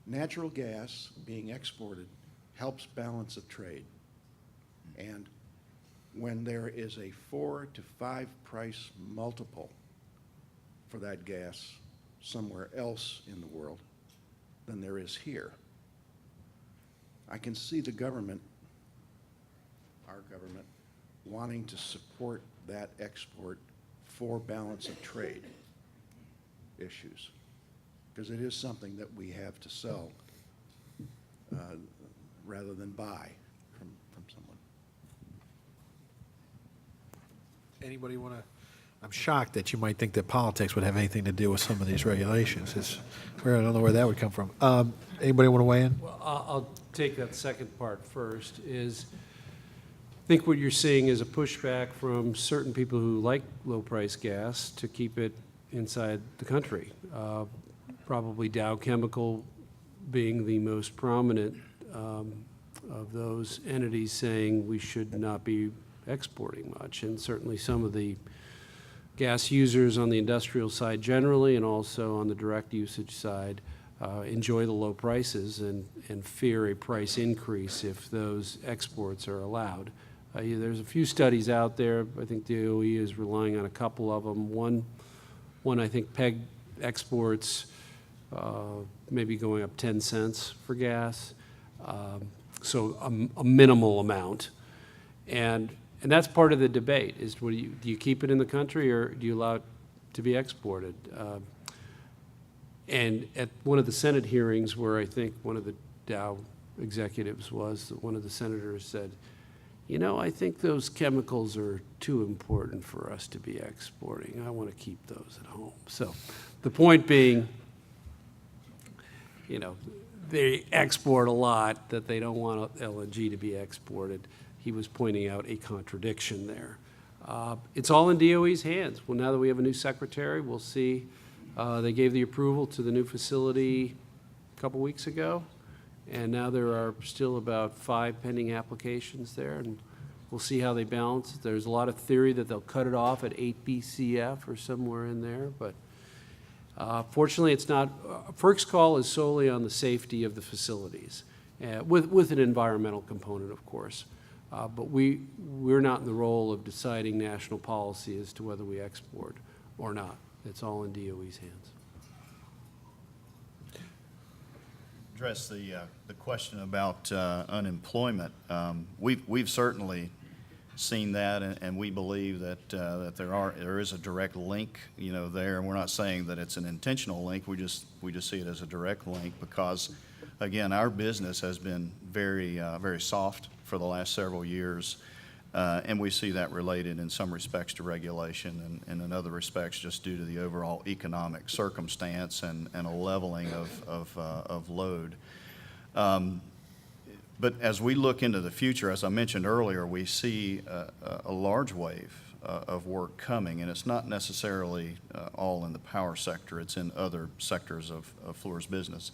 natural gas being exported helps balance of trade. And when there is a 4 to 5 price multiple for that gas somewhere else in the world than there is here, I can see the government, our government, wanting to support that export for balance of trade issues, because it is something that we have to sell rather than buy from someone. Anybody want to? I'm shocked that you might think that politics would have anything to do with some of these regulations. I don't know where that would come from. Anybody want to weigh in? Well, I'll take that second part first. I think what you're seeing is a pushback from certain people who like low-price gas to keep it inside the country. Probably Dow Chemical being the most prominent of those entities, saying we should not be exporting much. And certainly some of the gas users on the industrial side generally, and also on the direct usage side, enjoy the low prices and fear a price increase if those exports are allowed. There's a few studies out there. I think the DOE is relying on a couple of them. One I think pegged exports maybe going up 10 cents for gas, so a minimal amount. And that's part of the debate, is do you keep it in the country or do you allow it to be exported? And at one of the Senate hearings where I think one of the Dow executives was, one of the senators said, you know, I think those chemicals are too important for us to be exporting. I want to keep those at home. So the point being, you know, they export a lot, that they don't want LNG to be exported. He was pointing out a contradiction there. It's all in DOE's hands. Well, now that we have a new secretary, we'll see. They gave the approval to the new facility a couple weeks ago, and now there are still about 5 pending applications there, and we'll see how they balance it. There's a lot of theory that they'll cut it off at 8 BCF or somewhere in there, but fortunately it's not. FERC's call is solely on the safety of the facilities, with an environmental component, of course. But we're not in the role of deciding national policy as to whether we export or not. It's all in DOE's hands. Address the question about unemployment. We've certainly seen that, and we believe that there is a direct link, you know, there. And we're not saying that it's an intentional link. We just see it as a direct link because, again, our business has been very soft for the last several years. And we see that related in some respects to regulation and in other respects just due to the overall economic circumstance and a leveling of load. But as we look into the future, as I mentioned earlier, we see a large wave of work coming, and it's not necessarily all in the power sector. It's in other sectors of Fluor's business.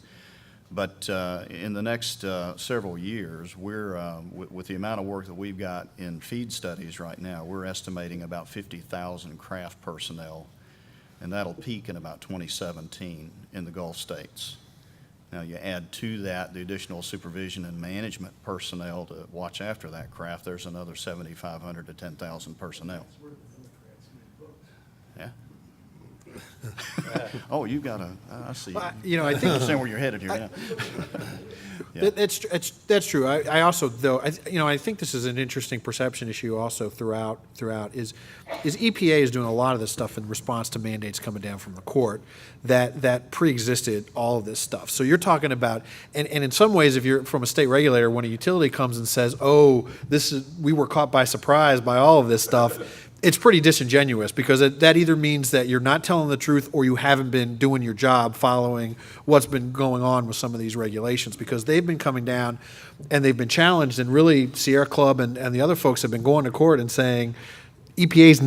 But in the next several years, we're, with the amount of work that we've got in feed studies right now, we're estimating about 50,000 craft personnel, and that'll peak in about 2017 in the Gulf states. Now, you add to that the additional supervision and management personnel to watch after that craft, there's another 7,500 to 10,000 personnel. Yeah. Oh, you got I see. You know, I I think understand where you're headed here now. Yeah. That's true. I also, though, I think this is an interesting perception issue also throughout is EPA is doing a lot of this stuff in response to mandates coming down from the court that pre-existed all of this stuff. So you're talking about, and in some ways, if you're from a state regulator, when a utility comes and says, oh, we were caught by surprise by all of this stuff, it's pretty disingenuous because that either means that you're not telling the truth or you haven't been doing your job following what's been going on with some of these regulations, because they've been coming down and they've been challenged, and really Sierra Club and the other folks have been going to court and saying EPA's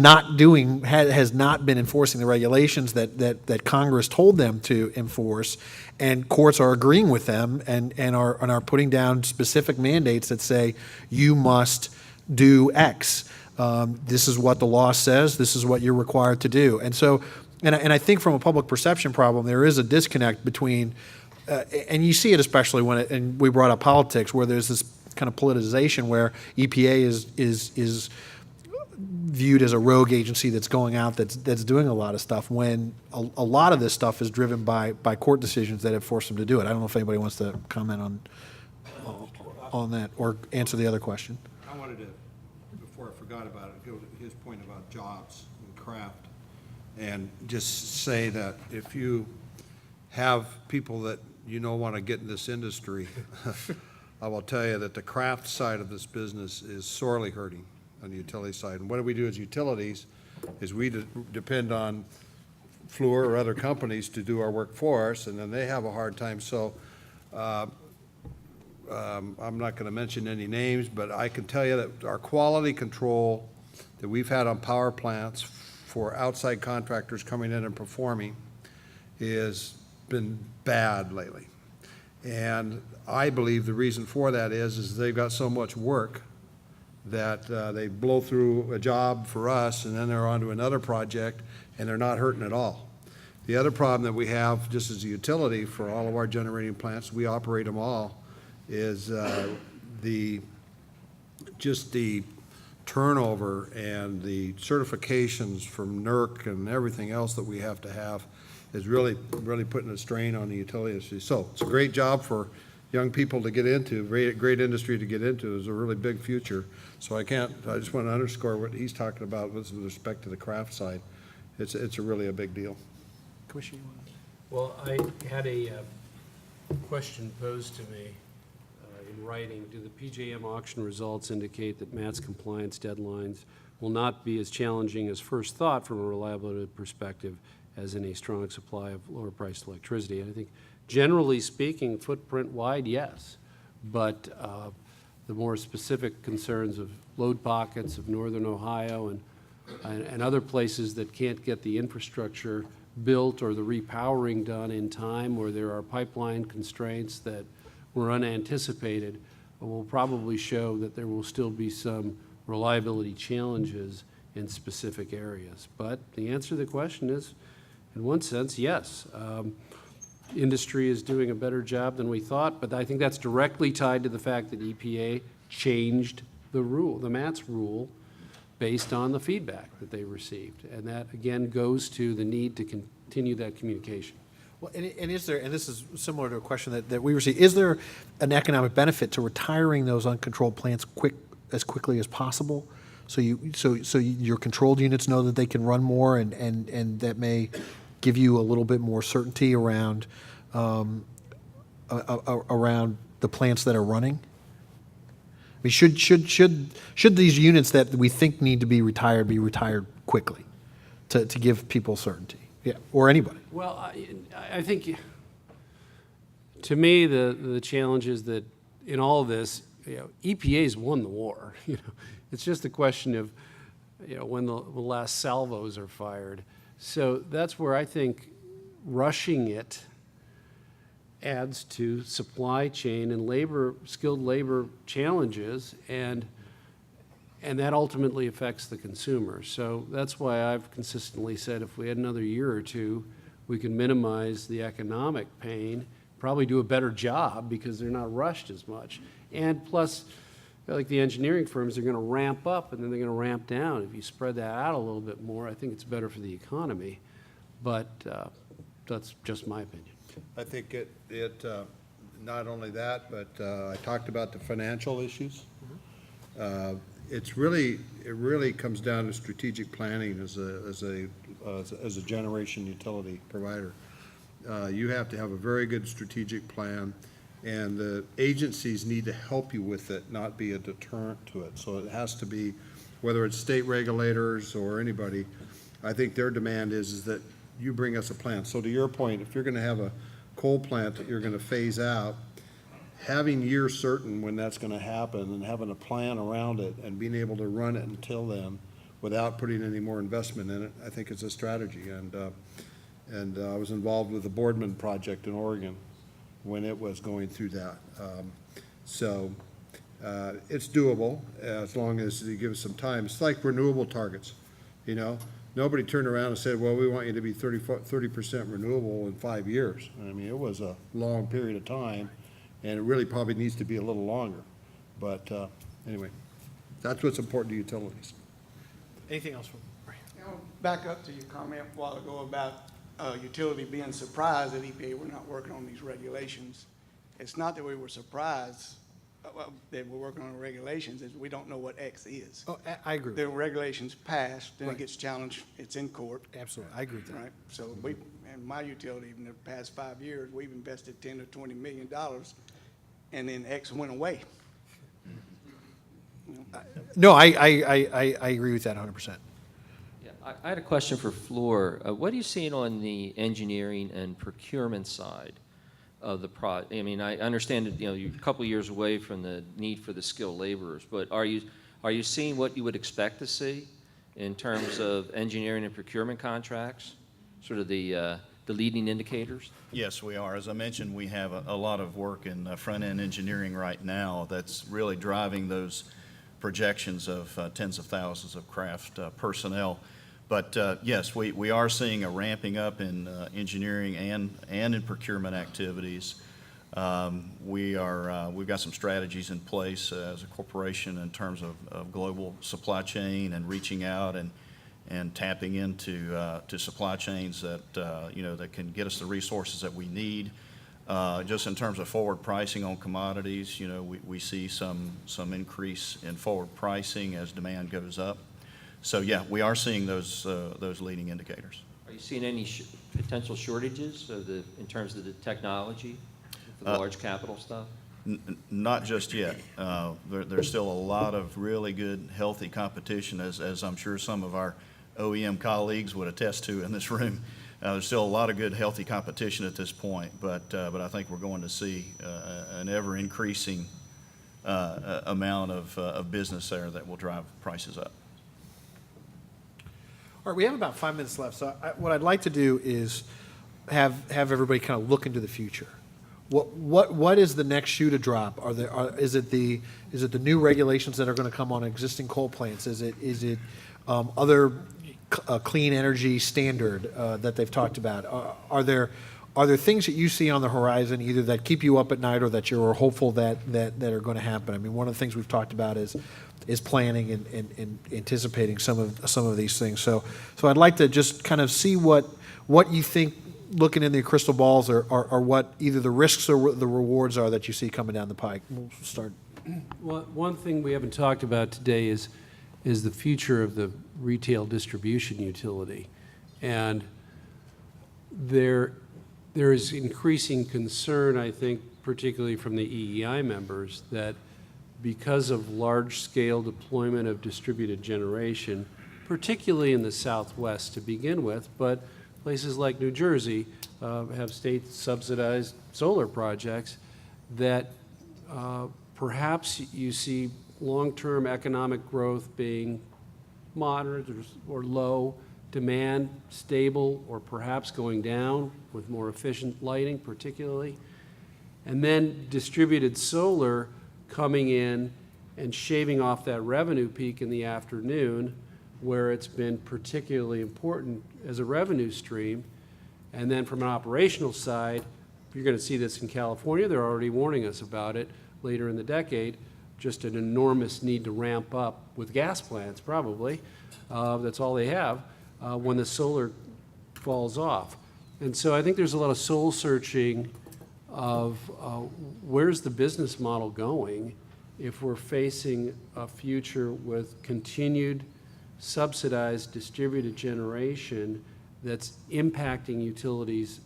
has not been enforcing the regulations that Congress told them to enforce, and courts are agreeing with them and are putting down specific mandates that say you must do X. This is what the law says. This is what you're required to do. And so, and I think from a public perception problem, there is a disconnect between, and you see it especially and we brought up politics, where there's this kind of politicization where EPA is viewed as a rogue agency that's going out that's doing a lot of stuff, when a lot of this stuff is driven by court decisions that have forced them to do it. I don't know if anybody wants to comment on that or answer the other question. I wanted to, before I forgot about it, go to his point about jobs and craft, and just say that if you have people that want to get in this industry, I will tell you that the craft side of this business is sorely hurting on the utility side. And what do we do as utilities is we depend on Fluor or other companies to do our work for us, and then they have a hard time. So I'm not going to mention any names, but I can tell you that our quality control that we've had on power plants for outside contractors coming in and performing has been bad lately. And I believe the reason for that is they've got so much work that they blow through a job for us and then they're on to another project and they're not hurting at all. The other problem that we have just as a utility for all of our generating plants, we operate them all, is the turnover and the certifications from NERC and everything else that we have to have is really putting a strain on the utility industry. So it's a great job for young people to get into, great industry to get into. There's a really big future. So I just want to underscore what he's talking about with respect to the craft side. It's really a big deal. Commissioner, Well, I had a question posed to me in writing. Do the PJM auction results indicate that MAT's compliance deadlines will not be as challenging as first thought from a reliability perspective as in a strong supply of lower-priced electricity? And I think, generally speaking, footprint-wide, yes. But the more specific concerns of load pockets of northern Ohio and other places that can't get the infrastructure built or the repowering done in time, where there are pipeline constraints that were unanticipated, will probably show that there will still be some reliability challenges in specific areas. But the answer to the question is, in one sense, yes. Industry is doing a better job than we thought, but I think that's directly tied to the fact that EPA changed the rule, the MATS rule, based on the feedback that they received. And that, again, goes to the need to continue that communication. well, and is there, and this is similar to a question that we received, is there an economic benefit to retiring those uncontrolled plants as quickly as possible? So your controlled units know that they can run more, and that may give you a little bit more certainty around around the plants that are running? mean, should these units that we think need to be retired quickly to give people certainty? Yeah, or anybody. Well, I think, to me, the challenge is that in all of this, EPA's won the war. It's just a question of, when the last salvos are fired. So that's where I think rushing it adds to supply chain and skilled labor challenges, and that ultimately affects the consumer. So that's why I've consistently said if we had another year or two, we can minimize the economic pain, probably do a better job because they're not rushed as much. And plus, like the engineering firms, they're going to ramp up and then they're going to ramp down. If you spread that out a little bit more, I think it's better for the economy. But that's just my opinion. I think it not only that, but I talked about the financial issues. It really comes down to strategic planning as a generation utility provider. You have to have a very good strategic plan, and the agencies need to help you with it, not be a deterrent to it. So it has to be, whether it's state regulators or anybody, I think their demand is that you bring us a plan. So to your point, if you're going to have a coal plant that you're going to phase out, having years certain when that's going to happen and having a plan around it and being able to run it until then without putting any more investment in it, I think is a strategy. And I was involved with the Boardman project in Oregon when it was going through that. So it's doable as long as you give us some time. It's like renewable targets, Nobody turned around and said, well, we want you to be 30% renewable in 5 years. I mean, it was a long period of time, and it really probably needs to be a little longer. But anyway, that's what's important to utilities. Anything else from Bryan? Back up to your comment a while ago about utility being surprised that EPA were not working on these regulations. It's not that we were surprised that we're working on regulations, is we don't know what X is. Oh, I agree. The regulations passed, then Right. it gets challenged, it's in court. Absolutely, I agree with that. Right, so in my utility, in the past 5 years, we've invested $10 to $20 million, and then X went away. No, I agree with that 100%. Yeah, I had a question for Fluor. What are you seeing on the engineering and procurement side of the I mean, I understand that, you're a couple of years away from the need for the skilled laborers, but are you seeing what you would expect to see in terms of engineering and procurement contracts, sort of the leading indicators? Yes, we are. As I mentioned, we have a lot of work in front-end engineering right now that's really driving those projections of tens of thousands of craft personnel. But yes, we are seeing a ramping up in engineering and in procurement activities. We've got some strategies in place as a corporation in terms of global supply chain and reaching out and tapping into to supply chains that that can get us the resources that we need. Just in terms of forward pricing on commodities, we see some increase in forward pricing as demand goes up. So yeah, we are seeing those leading indicators. Are you seeing any potential shortages in terms of the technology for the large capital stuff? Not just yet. There's still a lot of really good, healthy competition, as I'm sure some of our OEM colleagues would attest to in this room. There's still a lot of good, healthy competition at this point, but I think we're going to see an ever-increasing amount of business there that will drive prices up. All right, we have about 5 minutes left, so what I'd like to do is have everybody kind of look into the future. What is the next shoe to drop? Is it the new regulations that are going to come on existing coal plants? Is it other clean energy standard that they've talked about? Are there things that you see on the horizon either that keep you up at night or that you're hopeful that are going to happen? I mean, one of the things we've talked about is planning and anticipating some of these things. So I'd like to just kind of see what you think, looking in the crystal balls, or what either the risks or the rewards are that you see coming down the pike. We'll start. Well, one thing we haven't talked about today is the future of the retail distribution utility. And there is increasing concern, I think, particularly from the EEI members, that because of large-scale deployment of distributed generation, particularly in the Southwest to begin with, but places like New Jersey have state-subsidized solar projects that perhaps you see long-term economic growth being moderate or low, demand stable or perhaps going down with more efficient lighting particularly, and then distributed solar coming in and shaving off that revenue peak in the afternoon where it's been particularly important as a revenue stream. And then from an operational side, you're going to see this in California. They're already warning us about it later in the decade, just an enormous need to ramp up with gas plants probably. That's all they have when the solar falls off. And so I think there's a lot of soul searching of where's the business model going if we're facing a future with continued subsidized distributed generation that's impacting utilities,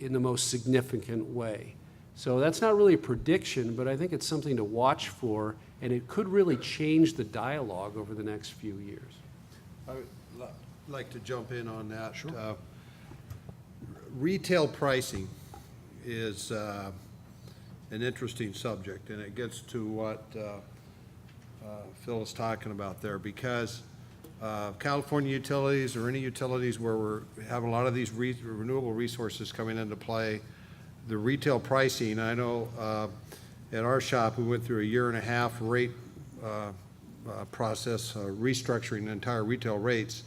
in the most significant way. So that's not really a prediction, but I think it's something to watch for, and it could really change the dialogue over the next few years. I would like to jump in on that. Sure. Retail pricing is an interesting subject, and it gets to what Phil is talking about there, because California utilities or any utilities where we have a lot of these renewable resources coming into play, the retail pricing, I know at our shop we went through a 1.5 year rate process, restructuring the entire retail rates,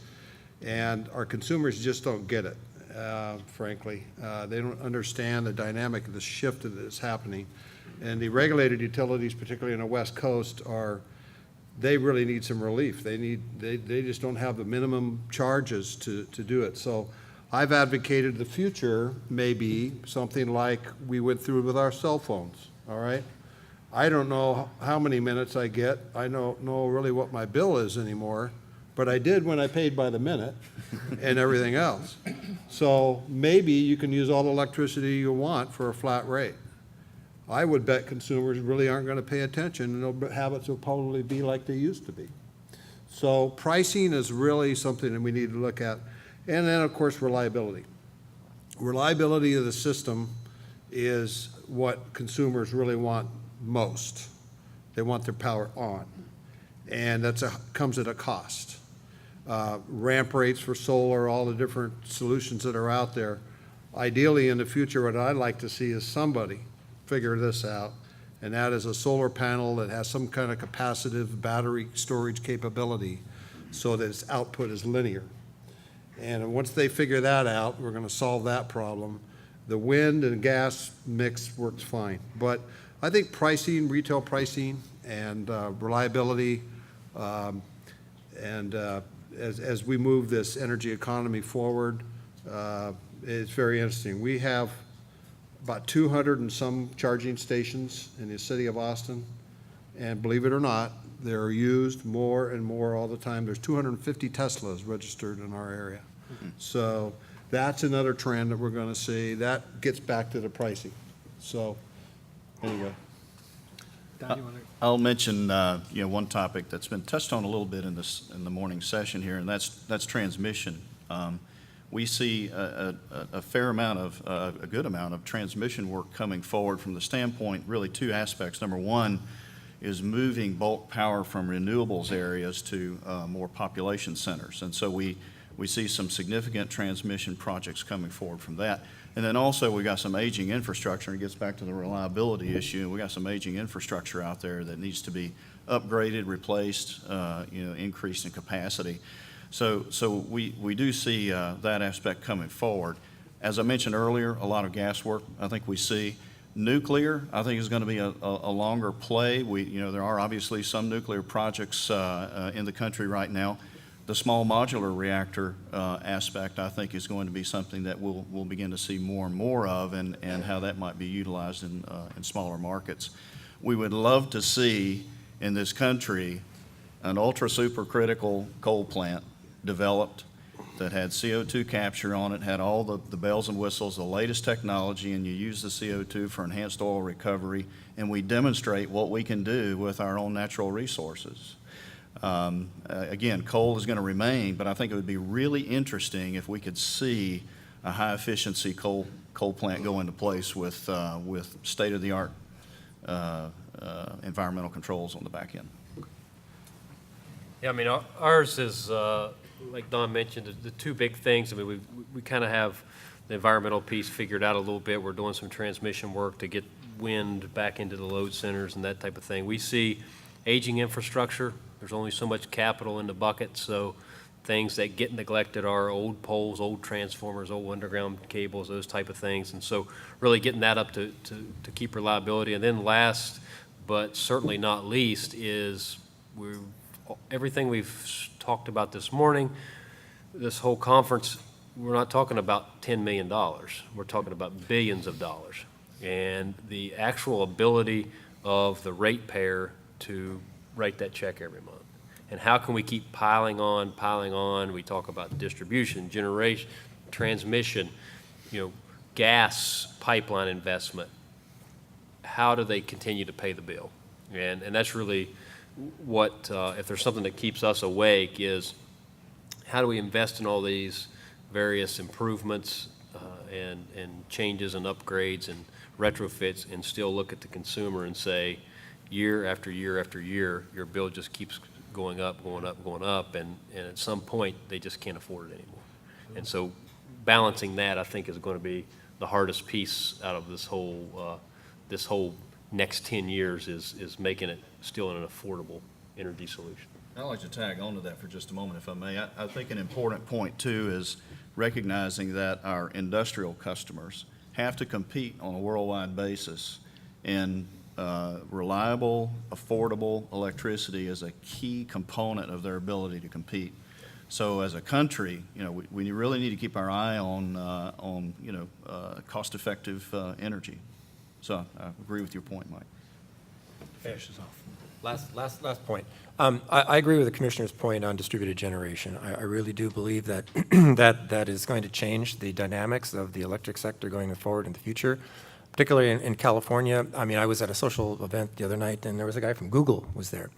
and our consumers just don't get it, frankly. They don't understand the dynamic of the shift that is happening. And the regulated utilities, particularly on the West Coast, they really need some relief. They just don't have the minimum charges to do it. So I've advocated the future may be something like we went through with our cell phones, all right? I don't know how many minutes I get. I don't know really what my bill is anymore, but I did when I paid by the minute and everything else. So maybe you can use all the electricity you want for a flat rate. I would bet consumers really aren't going to pay attention, and their habits will probably be like they used to be. So pricing is really something that we need to look at. And then, of course, reliability. Reliability of the system is what consumers really want most. They want their power on. And that comes at a cost. Ramp rates for solar, all the different solutions that are out there. Ideally, in the future, what I'd like to see is somebody figure this out, and that is a solar panel that has some kind of capacitive battery storage capability so that its output is linear. And once they figure that out, we're going to solve that problem. The wind and gas mix works fine. But I think pricing, retail pricing, and reliability, as we move this energy economy forward, it's very interesting. We have about 200 and some charging stations in the city of Austin, and believe it or not, they're used more and more all the time. There's 250 Teslas registered in our area. So that's another trend that we're going to see. That gets back to the pricing. So there you go. I'll mention one topic that's been touched on a little bit in the morning session here, and that's transmission. We see a fair amount of a good amount of transmission work coming forward from the standpoint, really two aspects. Number one is moving bulk power from renewables areas to more population centers, and so we see some significant transmission projects coming forward from that. And then also we got some aging infrastructure, and it gets back to the reliability issue, and we got some aging infrastructure out there that needs to be upgraded, replaced, increased in capacity. So we do see that aspect coming forward. As I mentioned earlier, a lot of gas work I think we see. Nuclear, I think, is going to be a longer play. There are obviously some nuclear projects in the country right now. The small modular reactor aspect, I think, is going to be something that we'll begin to see more and more of, and how that might be utilized in smaller markets. We would love to see in this country an ultra supercritical coal plant developed that had CO2 capture on it, had all the bells and whistles, the latest technology, and you use the CO2 for enhanced oil recovery, and we demonstrate what we can do with our own natural resources. Again, coal is going to remain, but I think it would be really interesting if we could see a high-efficiency coal plant go into place with state-of-the-art environmental controls on the back end. Yeah, I mean, ours is, like Don mentioned, the two big things. I mean, we kind of have the environmental piece figured out a little bit. We're doing some transmission work to get wind back into the load centers and that type of thing. We see aging infrastructure. There's only so much capital in the bucket, so things that get neglected are old poles, old transformers, old underground cables, those type of things. And so really getting that up to keep reliability. And then last, but certainly not least, is everything we've talked about this morning, this whole conference, we're not talking about $10 million. We're talking about billions of dollars. And the actual ability of the ratepayer to write that check every month. And how can we keep piling on? We talk about distribution, generation, transmission, gas pipeline investment. How do they continue to pay the bill? And that's really what, if there's something that keeps us awake, is how do we invest in all these various improvements and changes and upgrades and retrofits and still look at the consumer and say, year after year after year, your bill just keeps going up, and at some point, they just can't afford it anymore. And so balancing that, I think, is going to be the hardest piece out of this whole next 10 years is making it still an affordable energy solution. I'd like to tag on to that for just a moment, if I may. I think an important point, too, is recognizing that our industrial customers have to compete on a worldwide basis, and reliable, affordable electricity is a key component of their ability to compete. So as a country, we really need to keep our eye on cost-effective energy. So I agree with your point, Mike. Finishes off. Last point. I agree with the Commissioner's point on distributed generation. I really do believe that that is going to change the dynamics of the electric sector going forward in the future, particularly in California. I mean, I was at a social event the other night, and there was a guy from Google was there.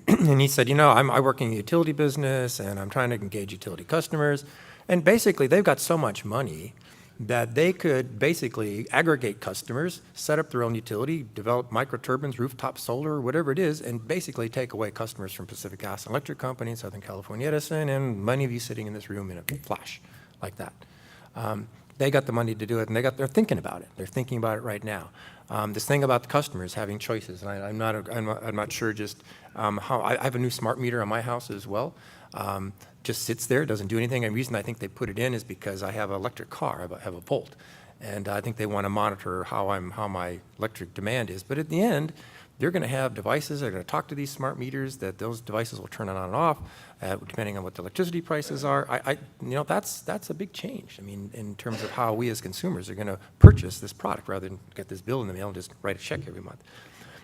And he said, I work in the utility business, and I'm trying to engage utility customers. And basically, they've got so much money that they could basically aggregate customers, set up their own utility, develop microturbines, rooftop solar, whatever it is, and basically take away customers from Pacific Gas and Electric Company, Southern California Edison, and many of you sitting in this room in a flash like that. They got the money to do it, and they're thinking about it. They're thinking about it right now. This thing about the customers having choices, and I'm not sure just how. I have a new smart meter on my house as well. Just sits there, doesn't do anything. And the reason I think they put it in is because I have an electric car, I have a Volt, and I think they want to monitor how my electric demand is. But at the end, they're going to have devices that are going to talk to these smart meters, that those devices will turn it on and off, depending on what the electricity prices are. That's a big change. I mean, in terms of how we as consumers are going to purchase this product rather than get this bill in the mail and just write a check every month.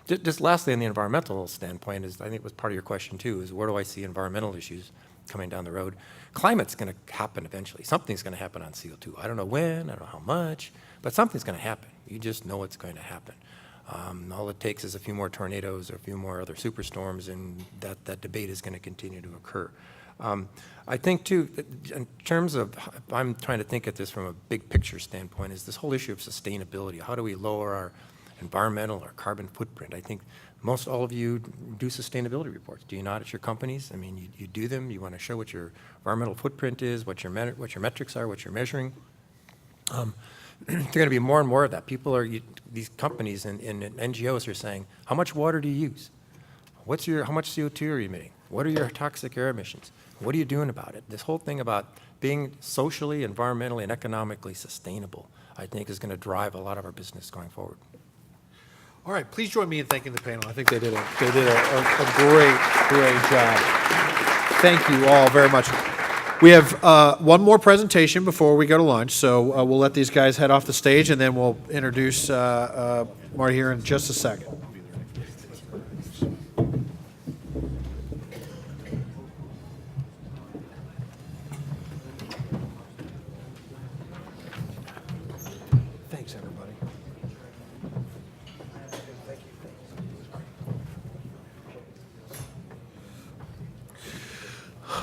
Just lastly, on the environmental standpoint, I think was part of your question too, is where do I see environmental issues coming down the road? Climate's going to happen eventually. Something's going to happen on CO2. I don't know when, I don't know how much, but something's going to happen. You just know it's going to happen. All it takes is a few more tornadoes or a few more other superstorms, and that debate is going to continue to occur. I think, too, in terms of, I'm trying to think at this from a big picture standpoint, is this whole issue of sustainability. How do we lower our environmental or carbon footprint? I think most all of you do sustainability reports. Do you not at your companies? I mean, you do them. You want to show what your environmental footprint is, what your metrics are, what you're measuring. There's going to be more and more of that. These companies and NGOs are saying, how much water do you use? How much CO2 are you emitting? What are your toxic air emissions? What are you doing about it? This whole thing about being socially, environmentally, and economically sustainable, I think, is going to drive a lot of our business going forward. All right, please join me in thanking the panel. I think they did a great job. Thank you all very much. We have one more presentation before we go to lunch, so we'll let these guys head off the stage, and then we'll introduce Marty here in just a second.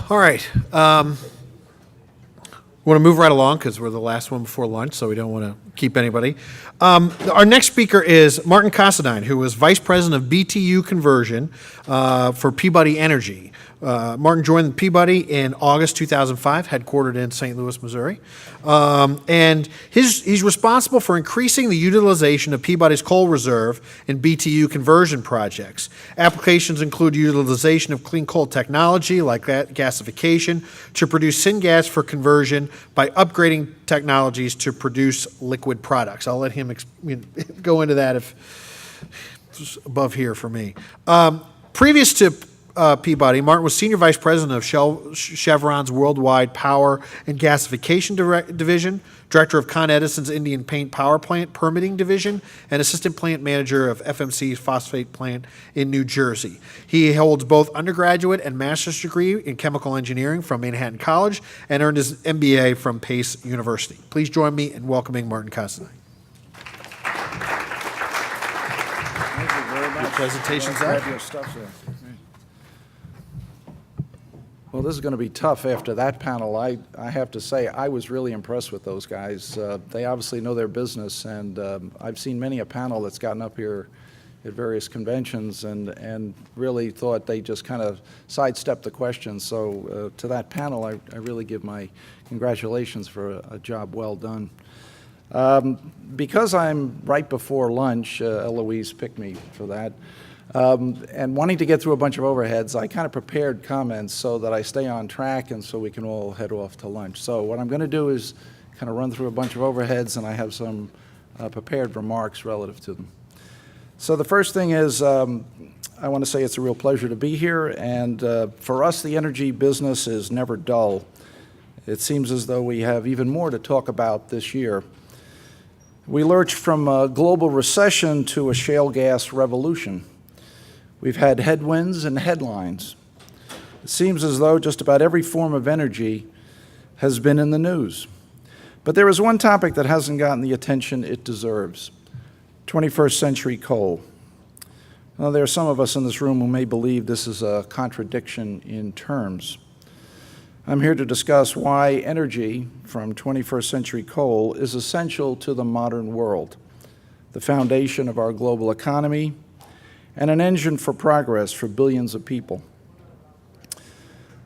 All right. Want to move right along because we're the last one before lunch, so we don't want to keep anybody. Our next speaker is Martin Considine, who was Vice President of BTU Conversion for Peabody Energy. Martin joined Peabody in August 2005, headquartered in St. Louis, Missouri. And he's responsible for increasing the utilization of Peabody's coal reserve in BTU conversion projects. Applications include utilization of clean coal technology like gasification to produce syngas for conversion by upgrading technologies to produce liquid products. I'll let him go into that if it's above here for me. Previous to Peabody, Martin was Senior Vice President of Chevron's Worldwide Power and Gasification Division, Director of Con Edison's Indian Paint Power Plant Permitting Division, and Assistant Plant Manager of FMC's Phosphate Plant in New Jersey. He holds both undergraduate and master's degree in chemical engineering from Manhattan College and earned his MBA from Pace University. Please join me in welcoming Martin Considine. Thank you very much. Your presentation's Glad up. to have your stuff there. Well, this is going to be tough after that panel. I have to say, I was really impressed with those guys. They obviously know their business, and I've seen many a panel that's gotten up here at various conventions and really thought they just kind of sidestepped the questions. So to that panel, I really give my congratulations for a job well done. Because I'm right before lunch, Eloise picked me for that, and wanting to get through a bunch of overheads, I kind of prepared comments so that I stay on track and so we can all head off to lunch. So what I'm going to do is kind of run through a bunch of overheads, and I have some prepared remarks relative to them. So the first thing is I want to say it's a real pleasure to be here, and for us, the energy business is never dull. It seems as though we have even more to talk about this year. We lurched from a global recession to a shale gas revolution. We've had headwinds and headlines. It seems as though just about every form of energy has been in the news. But there is one topic that hasn't gotten the attention it deserves: 21st century coal. Now, there are some of us in this room who may believe this is a contradiction in terms. I'm here to discuss why energy from 21st century coal is essential to the modern world, the foundation of our global economy, and an engine for progress for billions of people.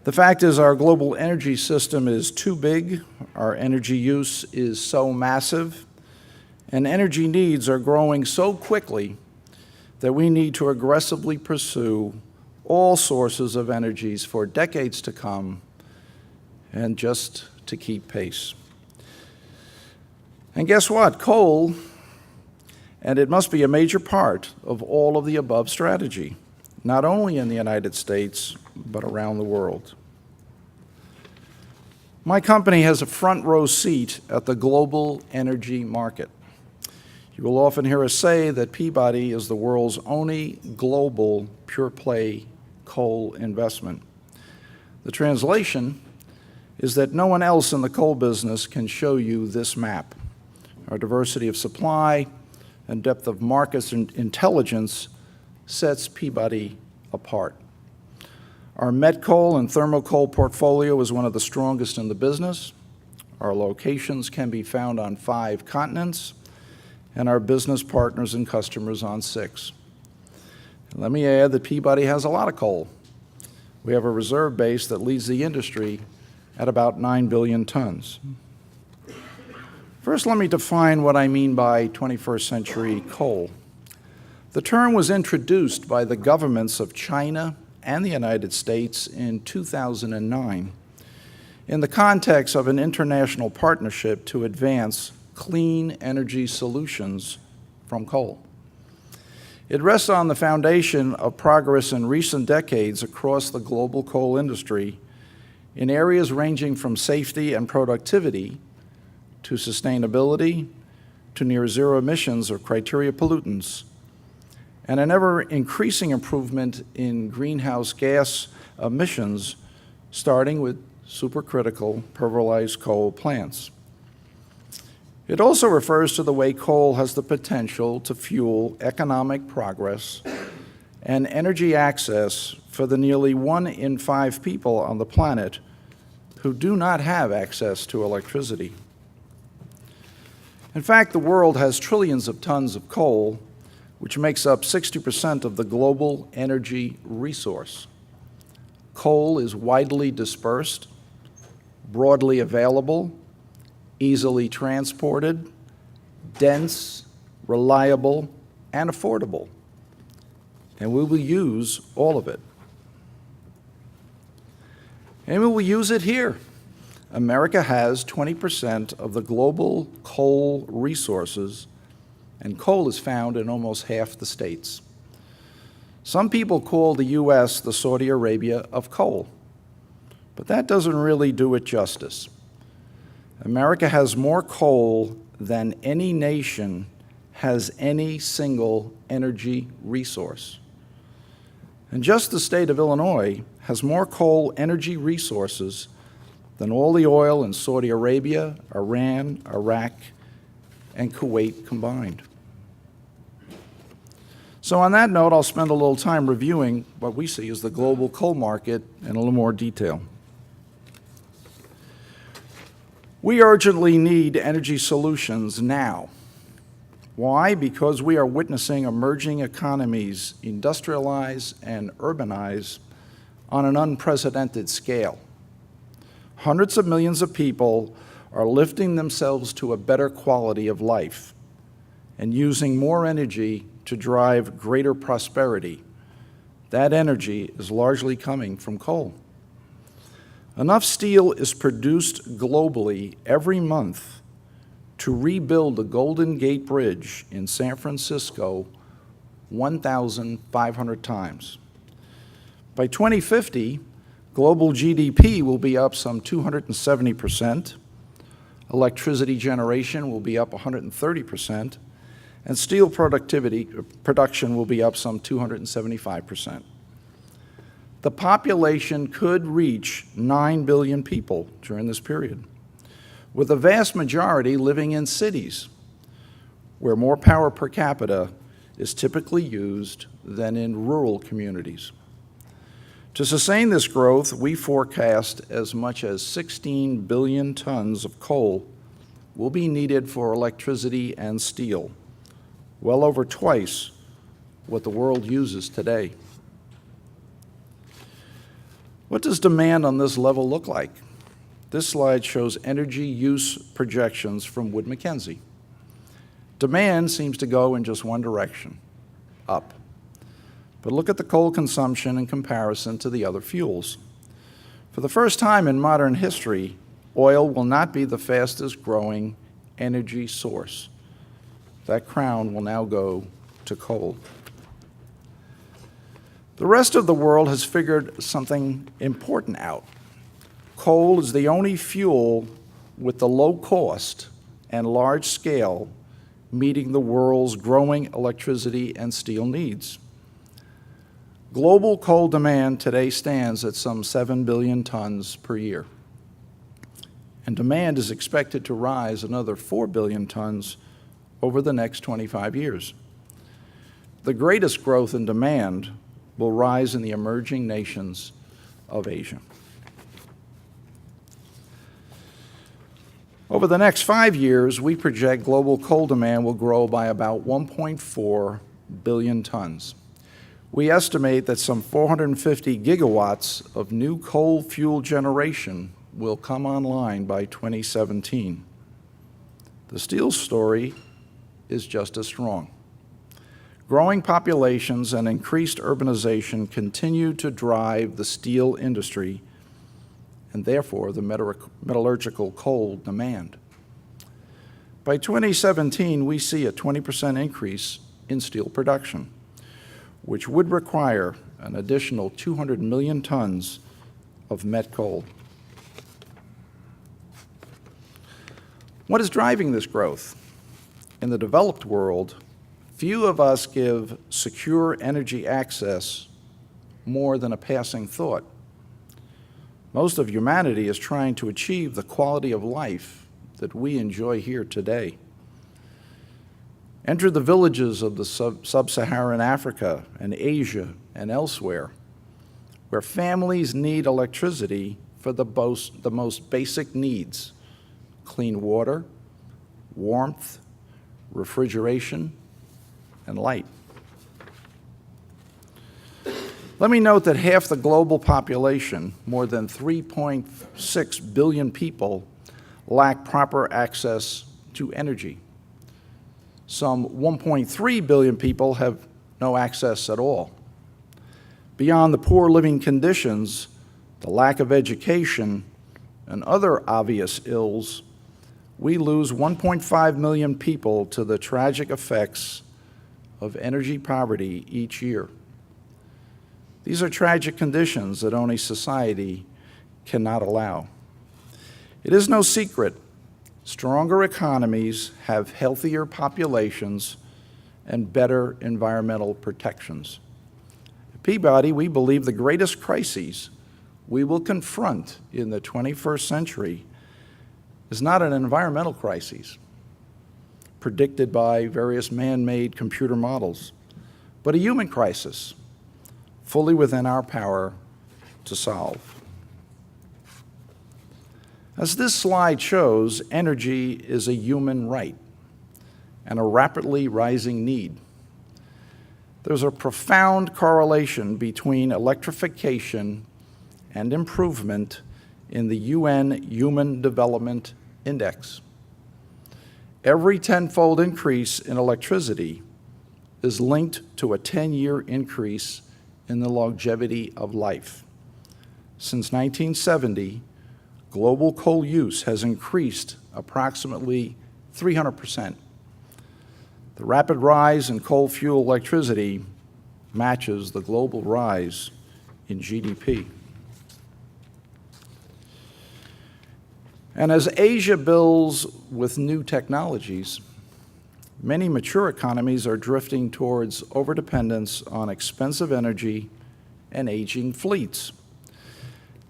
The fact is, our global energy system is too big, our energy use is so massive, and energy needs are growing so quickly that we need to aggressively pursue all sources of energies for decades to come, and just to keep pace. And guess what? Coal, and it must be a major part of all of the above strategy, not only in the United States, but around the world. My company has a front row seat at the global energy market. You will often hear us say that Peabody is the world's only global pure-play coal investment. The translation is that no one else in the coal business can show you this map. Our diversity of supply and depth of markets and intelligence sets Peabody apart. Our met coal and thermal coal portfolio is one of the strongest in the business. Our locations can be found on 5 continents, and our business partners and customers on 6. And let me add that Peabody has a lot of coal. We have a reserve base that leads the industry at about 9 billion tons. First, let me define what I mean by 21st century coal. The term was introduced by the governments of China and the United States in 2009 in the context of an international partnership to advance clean energy solutions from coal. It rests on the foundation of progress in recent decades across the global coal industry in areas ranging from safety and productivity to sustainability, to near zero emissions or criteria pollutants, and an ever-increasing improvement in greenhouse gas emissions, starting with supercritical pyrolyzed coal plants. It also refers to the way coal has the potential to fuel economic progress and energy access for the nearly 1 in 5 people on the planet who do not have access to electricity. In fact, the world has trillions of tons of coal, which makes up 60% of the global energy resource. Coal is widely dispersed, broadly available, easily transported, dense, reliable, and affordable. And we will use all of it. And we will use it here. America has 20% of the global coal resources, and coal is found in almost half the states. Some people call the U.S. the Saudi Arabia of coal, but that doesn't really do it justice. America has more coal than any nation has any single energy resource. And just the state of Illinois has more coal energy resources than all the oil in Saudi Arabia, Iran, Iraq, and Kuwait combined. So on that note, I'll spend a little time reviewing what we see as the global coal market in a little more detail. We urgently need energy solutions now. Why? Because we are witnessing emerging economies industrialize and urbanize on an unprecedented scale. Hundreds of millions of people are lifting themselves to a better quality of life and using more energy to drive greater prosperity. That energy is largely coming from coal. Enough steel is produced globally every month to rebuild the Golden Gate Bridge in San Francisco 1,500 times. By 2050, global GDP will be up some 270%, electricity generation will be up 130%, and steel production will be up some 275%. The population could reach 9 billion people during this period, with the vast majority living in cities, where more power per capita is typically used than in rural communities. To sustain this growth, we forecast as much as 16 billion tons of coal will be needed for electricity and steel, well over twice what the world uses today. What does demand on this level look like? This slide shows energy use projections from Wood Mackenzie. Demand seems to go in just one direction, up. But look at the coal consumption in comparison to the other fuels. For the first time in modern history, oil will not be the fastest growing energy source. That crown will now go to coal. The rest of the world has figured something important out. Coal is the only fuel with the low cost and large scale meeting the world's growing electricity and steel needs. Global coal demand today stands at some 7 billion tons per year, and demand is expected to rise another 4 billion tons over the next 25 years. The greatest growth in demand will rise in the emerging nations of Asia. Over the next 5 years, we project global coal demand will grow by about 1.4 billion tons. We estimate that some 450 gigawatts of new coal fuel generation will come online by 2017. The steel story is just as strong. Growing populations and increased urbanization continue to drive the steel industry and therefore the metallurgical coal demand. By 2017, we see a 20% increase in steel production, which would require an additional 200 million tons of met coal. What is driving this growth? In the developed world, few of us give secure energy access more than a passing thought. Most of humanity is trying to achieve the quality of life that we enjoy here today. Enter the villages of the sub-Saharan Africa and Asia and elsewhere, where families need electricity for the most basic needs: clean water, warmth, refrigeration, and light. Let me note that half the global population, more than 3.6 billion people, lack proper access to energy. Some 1.3 billion people have no access at all. Beyond the poor living conditions, the lack of education, and other obvious ills, we lose 1.5 million people to the tragic effects of energy poverty each year. These are tragic conditions that only society cannot allow. It is no secret, stronger economies have healthier populations and better environmental protections. At Peabody, we believe the greatest crises we will confront in the 21st century is not an environmental crisis predicted by various man-made computer models, but a human crisis fully within our power to solve. As this slide shows, energy is a human right and a rapidly rising need. There's a profound correlation between electrification and improvement in the UN Human Development Index. Every tenfold increase in electricity is linked to a 10-year increase in the longevity of life. Since 1970, global coal use has increased approximately 300%. The rapid rise in coal fuel electricity matches the global rise in GDP. And as Asia builds with new technologies, many mature economies are drifting towards overdependence on expensive energy and aging fleets.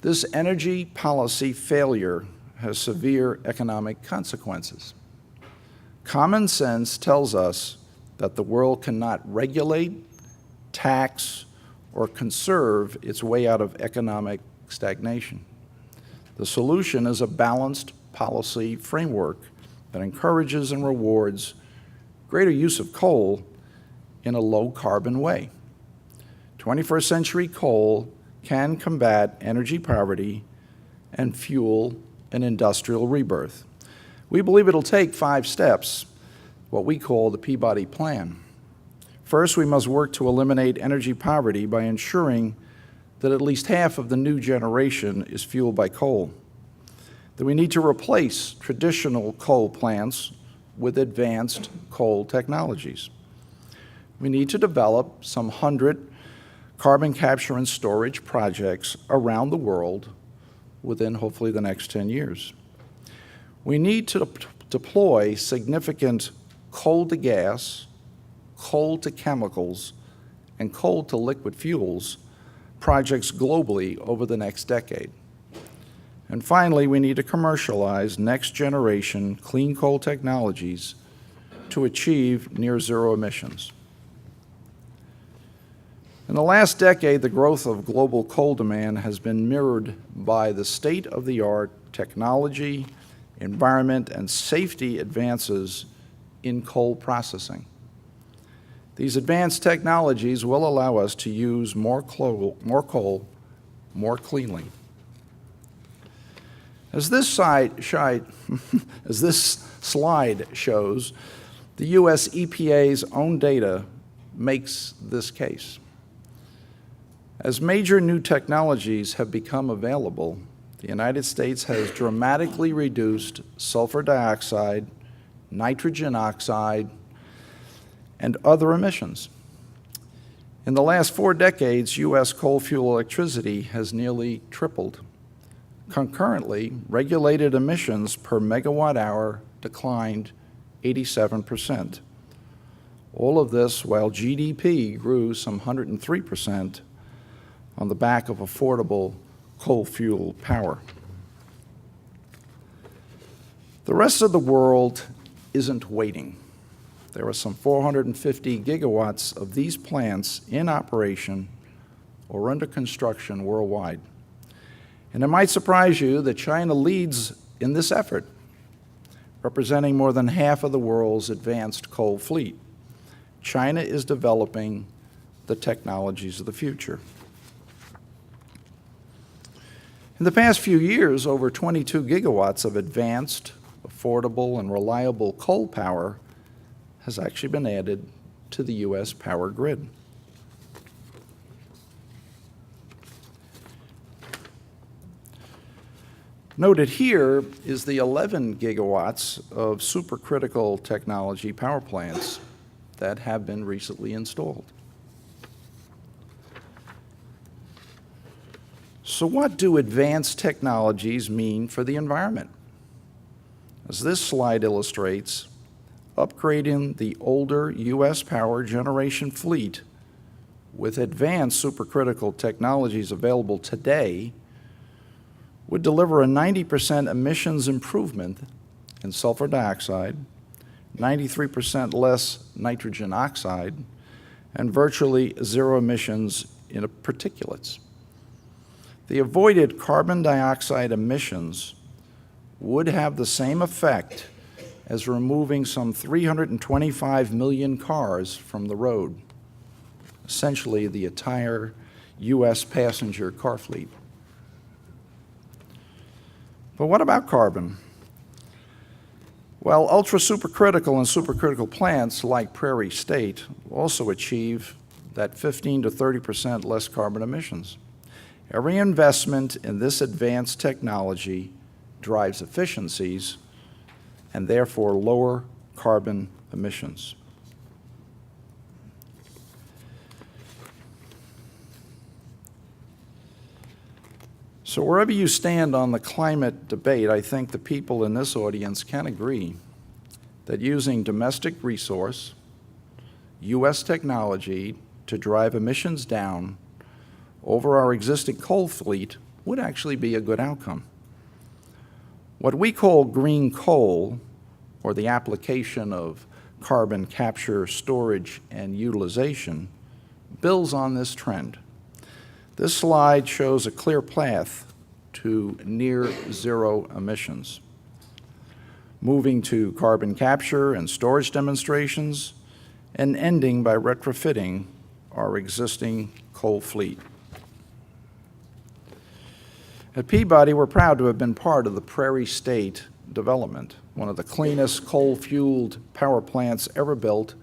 This energy policy failure has severe economic consequences. Common sense tells us that the world cannot regulate, tax, or conserve its way out of economic stagnation. The solution is a balanced policy framework that encourages and rewards greater use of coal in a low-carbon way. 21st century coal can combat energy poverty and fuel an industrial rebirth. We believe it'll take 5 steps, what we call the Peabody Plan. First, we must work to eliminate energy poverty by ensuring that at least half of the new generation is fueled by coal. That we need to replace traditional coal plants with advanced coal technologies. We need to develop some 100 carbon capture and storage projects around the world within hopefully the next 10 years. We need to deploy significant coal to gas, coal to chemicals, and coal to liquid fuels projects globally over the next decade. And finally, we need to commercialize next-generation clean coal technologies to achieve near-zero emissions. In the last decade, the growth of global coal demand has been mirrored by the state-of-the-art technology, environment, and safety advances in coal processing. These advanced technologies will allow us to use more coal more cleanly. As this slide shows, the U.S. EPA's own data makes this case. As major new technologies have become available, the United States has dramatically reduced sulfur dioxide, nitrogen oxide, and other emissions. In the last 4 decades, U.S. coal fuel electricity has nearly tripled. Concurrently, regulated emissions per megawatt hour declined 87%. All of this while GDP grew some 103% on the back of affordable coal fuel power. The rest of the world isn't waiting. there are some 450 gigawatts of these plants in operation or under construction worldwide. And it might surprise you that China leads in this effort, representing more than half of the world's advanced coal fleet. China is developing the technologies of the future. In the past few years, over 22 gigawatts of advanced, affordable, and reliable coal power has actually been added to the U.S. power grid. Noted here is the 11 gigawatts of supercritical technology power plants that have been recently installed. So what do advanced technologies mean for the environment? As this slide illustrates, upgrading the older U.S. power generation fleet with advanced supercritical technologies available today would deliver a 90% emissions improvement in sulfur dioxide, 93% less nitrogen oxide, and virtually zero emissions in particulates. The avoided carbon dioxide emissions would have the same effect as removing some 325 million cars from the road, essentially the entire U.S. passenger car fleet. But what about carbon? Well, ultra-supercritical and supercritical plants like Prairie State also achieve that 15 to 30% less carbon emissions. Every investment in this advanced technology drives efficiencies and therefore lower carbon emissions. So wherever you stand on the climate debate, I think the people in this audience can agree that using domestic resource, U.S. technology to drive emissions down over our existing coal fleet would actually be a good outcome. What we call green coal, or the application of carbon capture, storage, and utilization, builds on this trend. This slide shows a clear path to near zero emissions, moving to carbon capture and storage demonstrations, and ending by retrofitting our existing coal fleet. At Peabody, we're proud to have been part of the Prairie State development, one of the cleanest coal-fueled power plants ever built,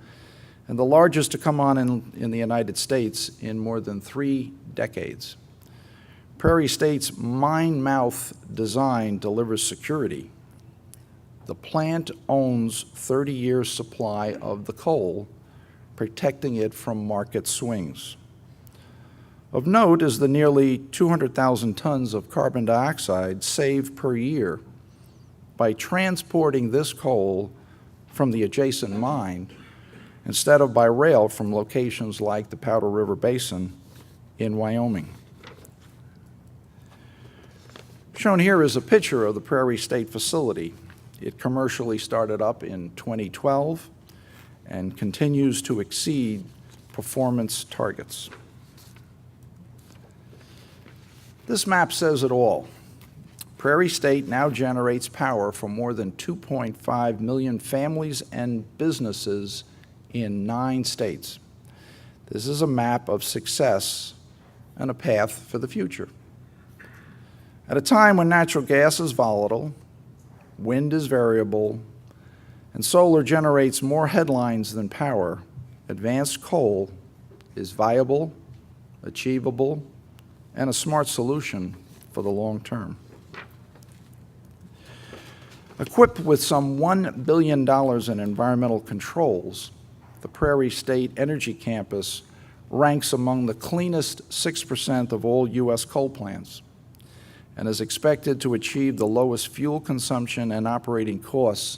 and the largest to come on in the United States in more than 3 decades. Prairie State's mine mouth design delivers security. The plant owns 30 years' supply of the coal, protecting it from market swings. Of note is the nearly 200,000 tons of carbon dioxide saved per year by transporting this coal from the adjacent mine instead of by rail from locations like the Powder River Basin in Wyoming. Shown here is a picture of the Prairie State facility. It commercially started up in 2012 and continues to exceed performance targets. This map says it all. Prairie State now generates power for more than 2.5 million families and businesses in 9 states. This is a map of success and a path for the future. At a time when natural gas is volatile, wind is variable, and solar generates more headlines than power, advanced coal is viable, achievable, and a smart solution for the long term. Equipped with some $1 billion in environmental controls, the Prairie State Energy Campus ranks among the cleanest 6% of all U.S. coal plants and is expected to achieve the lowest fuel consumption and operating costs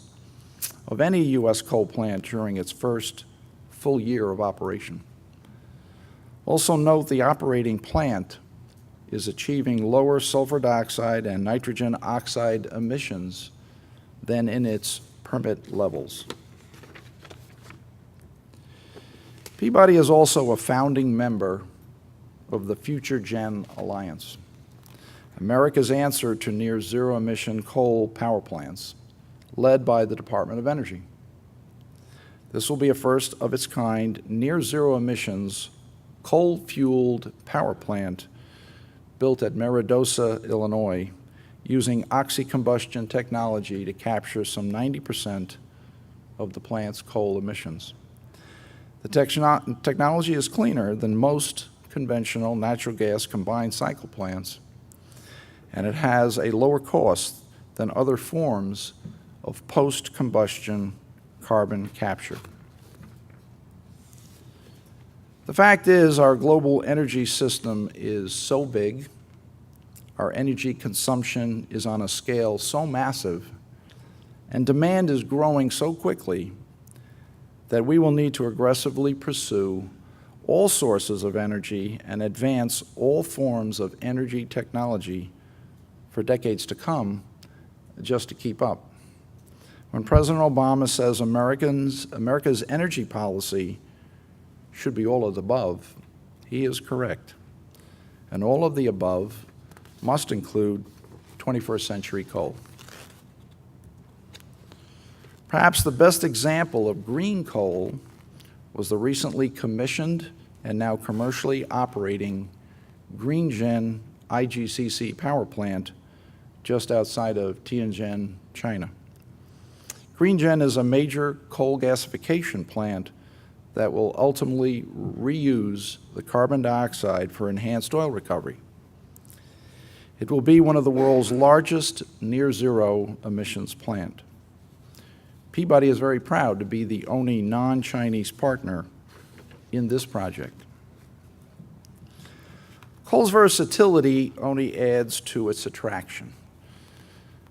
of any U.S. coal plant during its first full year of operation. Also note the operating plant is achieving lower sulfur dioxide and nitrogen oxide emissions than in its permit levels. Peabody is also a founding member of the Future Gen Alliance, America's answer to near-zero emission coal power plants, led by the Department of Energy. This will be a first of its kind near-zero emissions coal-fueled power plant built at Meridosa, Illinois, using oxy-combustion technology to capture some 90% of the plant's coal emissions. The technology is cleaner than most conventional natural gas combined cycle plants, and it has a lower cost than other forms of post-combustion carbon capture. The fact is, our global energy system is so big, our energy consumption is on a scale so massive, and demand is growing so quickly that we will need to aggressively pursue all sources of energy and advance all forms of energy technology for decades to come just to keep up. When President Obama says America's energy policy should be all of the above, he is correct. And all of the above must include 21st century coal. Perhaps the best example of green coal was the recently commissioned and now commercially operating GreenGen IGCC power plant just outside of Tianjin, China. GreenGen is a major coal gasification plant that will ultimately reuse the carbon dioxide for enhanced oil recovery. It will be one of the world's largest near-zero emissions plant. Peabody is very proud to be the only non-Chinese partner in this project. Coal's versatility only adds to its attraction.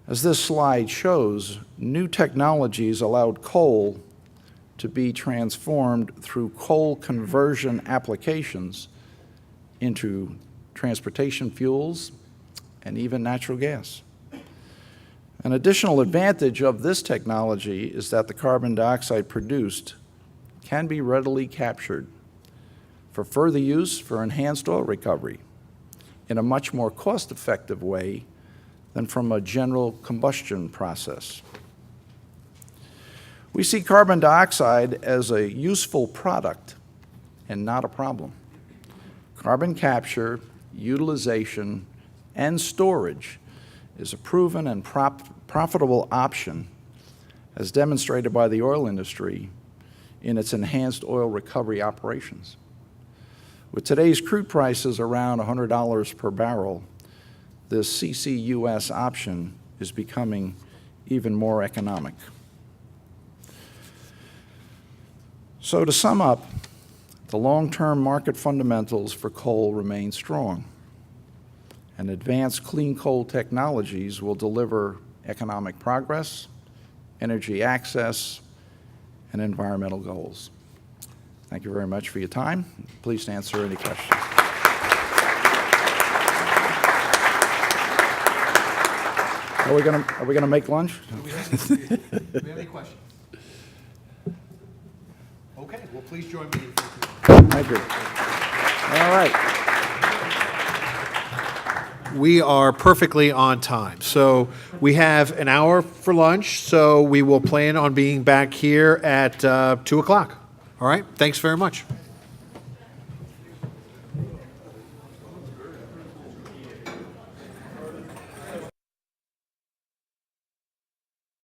As this slide shows, new technologies allowed coal to be transformed through coal conversion applications into transportation fuels and even natural gas. An additional advantage of this technology is that the carbon dioxide produced can be readily captured for further use for enhanced oil recovery in a much more cost-effective way than from a general combustion process. We see carbon dioxide as a useful product and not a problem. Carbon capture, utilization, and storage is a proven and profitable option, as demonstrated by the oil industry in its enhanced oil recovery operations. With today's crude prices around $100 per barrel, this CCUS option is becoming even more economic. So to sum up, the long-term market fundamentals for coal remain strong, and advanced clean coal technologies will deliver economic progress, energy access, and environmental goals. Thank you very much for your time. Please answer any questions. Are we gonna make lunch? Do we have any questions? Okay, well, please join me in thanking. Thank you. All right. We are perfectly on time. So we have an hour for lunch, so we will plan on being back here at 2 o'clock. All right, thanks very much.